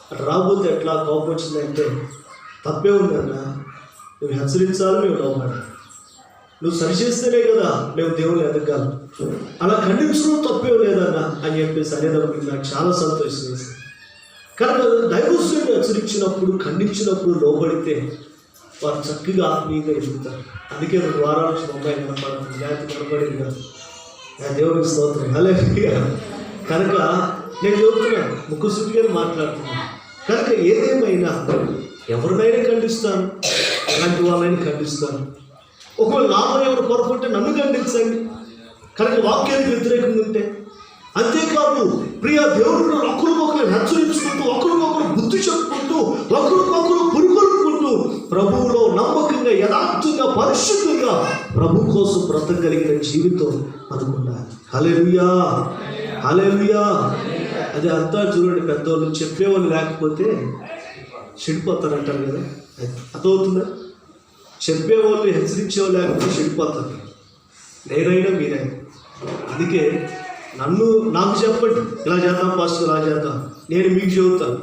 అట్లా రాకపోతే ఎట్లా కోపం వచ్చిందంటే, తప్పే ఉందన్న, నువ్వు హెచ్చరించాలి, మేము లోపడాలి, నువ్వు సరిచేస్తేనే కదా మేము దేవుళ్ళు ఎదగాలి, అలా ఖండించడం తప్పే లేదన్న అని చెప్పేసి అనేటప్పుడు నాకు చాలా సంతోషం వేసింది. కనుక దైవజనుడు హెచ్చరించినప్పుడు, ఖండించినప్పుడు లోబడితే వారు చక్కగా ఆత్మీయంగా ఎదుగుతారు. అందుకే 2 వారాల నుంచి అమ్మాయి కనపడుతుంది, జాతి కనపడేది కాదు. దేవుడికి స్తోత్రం. హల్లెలూయా. కనుక నేను చెబుతున్నాను, ముక్కుసూటిగానే మాట్లాడుతున్నాను. కనుక ఏదేమైనా ఎవరినైనా ఖండిస్తాను, అలాంటి వాళ్ళని ఖండిస్తాను. ఒకవేళ నాలో ఎవరు పొరపంటే నన్ను ఖండించండి, కనుక వాక్యానికి వ్యతిరేకంగా ఉంటే. అంతేకాదు ప్రియ దేవుడు ఒకరికొకరు హెచ్చరించుకుంటూ, ఒకరికొకరు బుద్ధి చెప్పుకుంటూ, ఒకరికొకరు పురుకొలుపుకుంటూ ప్రభువులో నమ్మకంగా, యథార్థంగా, పరిశుద్ధంగా ప్రభు కోసం బ్రతకగలిగిన జీవితం అనుకున్నారు. హల్లెలూయా, హల్లెలూయా. అది అంతా చూడండి, పెద్దవాళ్ళు చెప్పేవాళ్ళు లేకపోతే చెడిపోతారంటారు కదా, అర్థమవుతుందా? చెప్పేవాళ్ళు, హెచ్చరించేవాళ్ళు లేకపోతే చెడిపోతారు. నేనైనా మీరైనా. అందుకే నాకు చెప్పండి, ఇలా చేద్దాం పాస్టర్, ఇలా చేద్దాం, నేను మీకు చెబుతాను.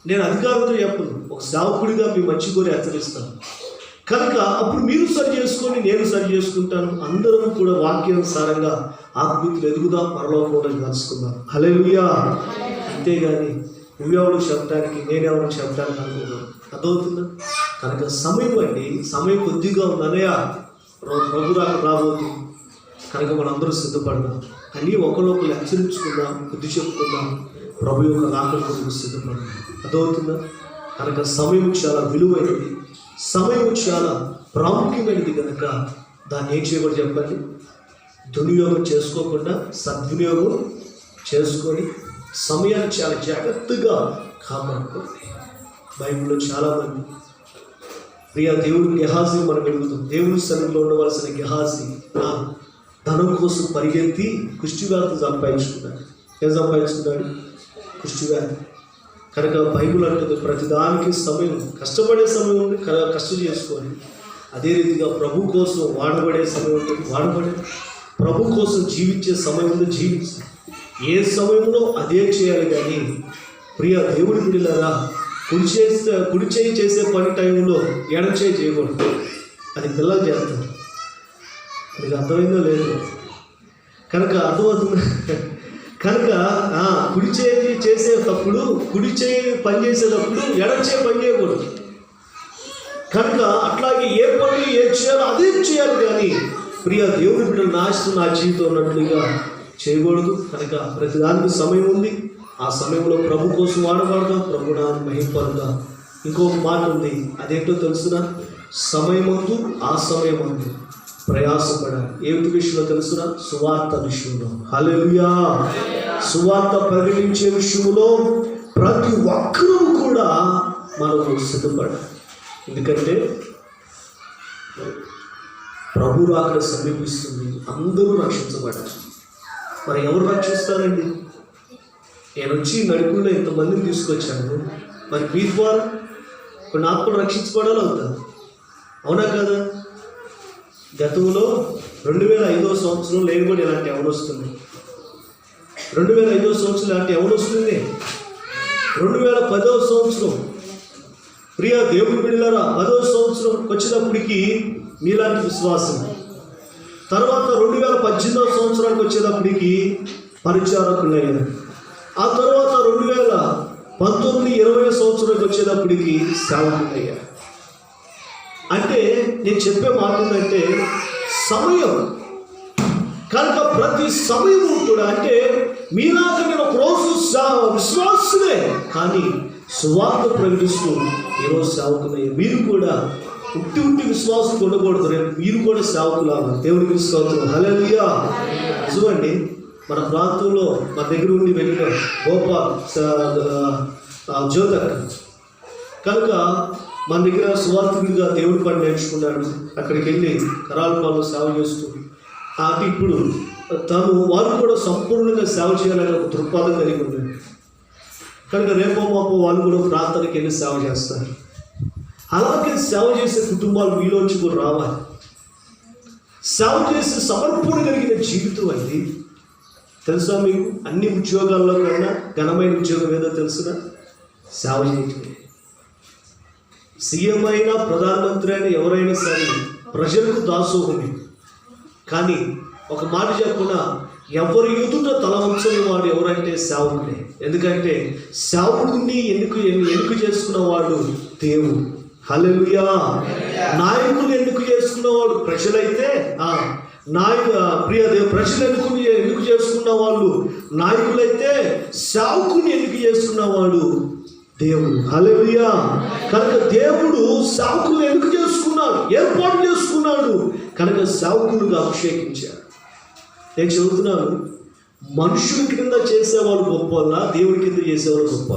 నేను అధికారంతో చెప్పను, ఒక సేవకుడిగా మీ మంచి కోరి హెచ్చరిస్తాను. కనుక అప్పుడు మీరు సరి చేసుకొని, నేను సరి చేసుకుంటాను. అందరం కూడా వాక్యానుసారంగా ఆత్మీయులు ఎదుగుదాం, పరలోకంలో కలుసుకుందాం. హల్లెలూయా. అంతేగాని నువ్వెవరు చెప్పడానికి, నేనెవరు చెప్పడానికి అనుకున్నాను. అర్థమవుతుందా? కనుక సమయం అండి, సమయం కొద్దిగా ఉందనయా, ప్రభు రాబోతుంది. కనుక మనందరూ సిద్ధపడదాం అని ఒకరొకరు హెచ్చరించుకుందాం, బుద్ధి చెప్పుకుందాం, ప్రభు యొక్క రాకడ కొరకు సిద్ధపడదాం. అర్థమవుతుందా? కనుక సమయం చాలా విలువైనది, సమయం చాలా ప్రాముఖ్యమైనది. కనుక దాన్ని ఏం చేయకూడదు చెప్పండి, దుర్వినియోగం చేసుకోకుండా సద్వినియోగం చేసుకొని సమయాన్ని చాలా జాగ్రత్తగా కాపాడుకోండి. బైబిల్లో చాలామంది ప్రియ దేవుడు గెహాజీ మనం వెలుగుతాం. దేవుడి సన్నిధిలో ఉండవలసిన గెహాజీ ధనం కోసం పరిగెత్తి కుష్టివ్యాధి సంపాదించుకున్నాడు. ఏం సంపాదించుకున్నాడు? కుష్టివ్యాధి. కనుక బైబిల్ అంటుంది ప్రతిదానికి సమయం, కష్టపడే సమయం ఉంది, కష్టం చేసుకోవాలి. అదే రీతిగా ప్రభు కోసం వాడబడే సమయం ఉంటుంది, వాడబడే. ప్రభు కోసం జీవించే సమయం ఉంది, జీవించి ఏ సమయంలో అదే చేయాలి. కానీ ప్రియ దేవుడి బిడ్డలారా, కుడి చేయి చేసే పని టైంలో ఎడం చేయి చేయకూడదు. అది పిల్లలు చేస్తారు. మీకు అర్థమైందో లేదు? కనుక అర్థమవుతుంది. కనుక కుడి చేయి చేసేటప్పుడు, కుడి చేయి పని చేసేటప్పుడు ఎడం చేయి పని చేయకూడదు. కనుక అట్లాగే ఏ పని ఏం చేయాలో అదే చేయాలి. కానీ ప్రియ దేవుడి బిడ్డలు నా జీవితం ఉన్నట్లుగా చేయకూడదు. కనుక ప్రతిదానికి సమయం ఉంది. ఆ సమయంలో ప్రభు కోసం వాడబడదాం, ప్రభు నామమును మహిమపడదాం. ఇంకొక మాట ఉంది, అదేంటో తెలుసునా? సమయమందు ఆ సమయమందు ప్రయాసపడాలి. ఏమిటి విషయంలో తెలుసునా? సువార్త విషయంలో. హల్లెలూయా. సువార్త ప్రకటించే విషయంలో ప్రతి ఒక్కరూ కూడా మనము సిద్ధపడాలి. ఎందుకంటే ప్రభు రాకడ సమీపిస్తుంది, అందరూ రక్షించబడాలి. మరి ఎవరు రక్షిస్తారండి? నేను వచ్చి నడుపుల్లో ఇంతమందిని తీసుకొచ్చాను, మరి మీ ద్వారా కొన్ని ఆత్మలు రక్షించబడాలి, అవుతారు. అవునా కదా? గతంలో 2005 సంవత్సరం లేని కూడా ఇలాంటి ఎవరు వస్తుంది? 2005 సంవత్సరం ఇలాంటి ఎవరు వస్తుంది? 2010 సంవత్సరం ప్రియ దేవుడి బిడ్డలారా, 10 సంవత్సరం వచ్చేటప్పటికి మీలాంటి విశ్వాసం. తర్వాత 2018 సంవత్సరానికి వచ్చేటప్పటికి పరిచారకులు అయ్యారు. ఆ తర్వాత 2019-20 సంవత్సరానికి వచ్చేటప్పటికి సేవకులు అయ్యారు. అంటే నేను చెప్పే మాట ఏంటంటే సమయం. కనుక ప్రతి సమయం కూడా, అంటే మీలాగా నేను ఒకరోజు విశ్వాసమే, కానీ సువార్త ప్రకటిస్తూ ఈరోజు సేవకులయ్యే మీరు కూడా ఉట్టి విశ్వాసం ఉండకూడదు. రేపు మీరు కూడా సేవకులాగా దేవుడికి స్తోత్రం. హల్లెలూయా. నిజమండి, మన ప్రాంతంలో మన దగ్గర ఉండి వెళ్ళిన గోపాల్ జ్యోతక్ కనుక మన దగ్గర సువార్థకుడిగా దేవుడి పని నేర్చుకున్నాడు. అక్కడికి వెళ్ళి కరాలపాల్లో సేవ చేస్తూ ఇప్పుడు వారు కూడా సంపూర్ణంగా సేవ చేయాలని ఒక దృక్పథం కలిగి ఉన్నాడు. కనుక రేపో మాపో వాళ్ళు కూడా ప్రాంతానికి వెళ్ళి సేవ చేస్తారు. అలాగే సేవ చేసే కుటుంబాలు మీలోంచి కూడా రావాలి. సేవ చేసే సమర్పణ కలిగిన జీవితం అది. తెలుసా మీకు? అన్ని ఉద్యోగాల్లో కన్నా ఘనమైన ఉద్యోగం ఏదో తెలుసునా? సేవ చేయటం. సీఎం అయినా ప్రధానమంత్రి అయినా ఎవరైనా సరే ప్రజలకు దాసోహమే. కానీ ఒక మాట చెప్పకుండా ఎవరి ఎదుట తల వంచని వాడు ఎవరంటే సేవకుడే. ఎందుకంటే సేవకుడిని ఎన్నిక చేసుకున్నవాడు దేవుడు. హల్లెలూయా. నాయకులు ఎన్నిక చేసుకున్నవాడు ప్రజలైతే ప్రజలు ఎందుకు చేసుకున్న వాళ్ళు నాయకులైతే, సేవకుని ఎందుకు చేసుకున్నవాడు దేవుడు. హల్లెలూయా. కనుక దేవుడు సేవకులు ఎందుకు చేసుకున్నాడు, ఏర్పాటు చేసుకున్నాడు కనుక సేవకులుగా అభిషేకించాడు. నేను చెబుతున్నాను, మనుషుల కింద చేసేవాళ్ళు గొప్ప, దేవుడి కింద చేసేవాళ్ళు గొప్ప.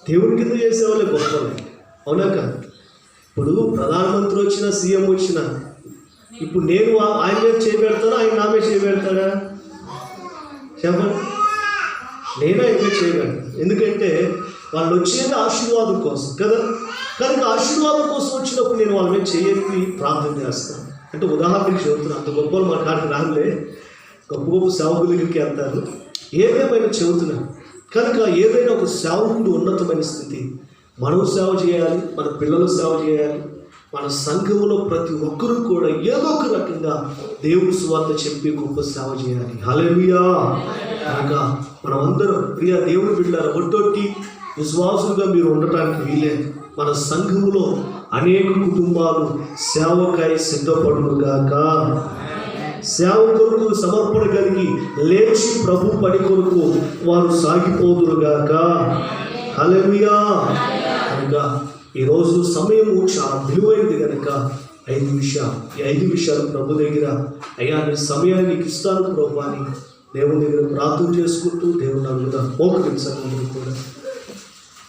దేవుడి కింద చేసేవాళ్ళే గొప్ప, అవునా కాదు? ఇప్పుడు ప్రధానమంత్రి వచ్చినా, సీఎం వచ్చినా, ఇప్పుడు నేను ఆయన మీద చేయబెడతానా, ఆయన నా మీద చేయబెడతాడా? చెప్పండి. నేను ఆయన మీద చేయబెడతాను. ఎందుకంటే వాళ్ళు వచ్చేది ఆశీర్వాదం కోసం కదా. కనుక ఆశీర్వాదం కోసం వచ్చినప్పుడు నేను వాళ్ళ మీద చేయని ప్రార్థన చేస్తాను. అంటే ఉదాహరణకి చెబుతున్నాను, అంత గొప్పలు మన కాడికి రాలే, గొప్ప గొప్ప సేవకుల దగ్గరికి వెళ్తారు. ఏదేమైనా చెబుతున్నాను. కనుక ఏదైనా ఒక సేవకుడు ఉన్నతమైన స్థితి, మనం సేవ చేయాలి, మన పిల్లలు సేవ చేయాలి, మన సంఘంలో ప్రతి ఒక్కరూ కూడా ఏదో ఒక రకంగా దేవుడి సువార్త చెప్పి గొప్ప సేవ చేయాలి. హల్లెలూయా. కనుక మనమందరం ప్రియ దేవుని బిడ్డలారా, ఒట్టొట్టి విశ్వాసులుగా మీరు ఉండటానికి వీలేదు. మన సంఘములో అనేక కుటుంబాలు సేవకై సిద్ధపడునుగాక. సేవ కొరకు సమర్పణ కలిగి లేచి ప్రభు పని కొరకు వారు సాగిపోదురుగాక. హల్లెలూయా. కనుక ఈరోజు సమయము చాలా విలువైనది కనుక ఈ 5 విషయాలు ప్రభు దగ్గర, అయ్యా నీ సమయాన్ని నీకు ఇస్తాను ప్రభు అని దేవుని దగ్గర ప్రార్థన చేసుకుంటూ దేవుని అడుగుదాం. మోకరించండి కూడా.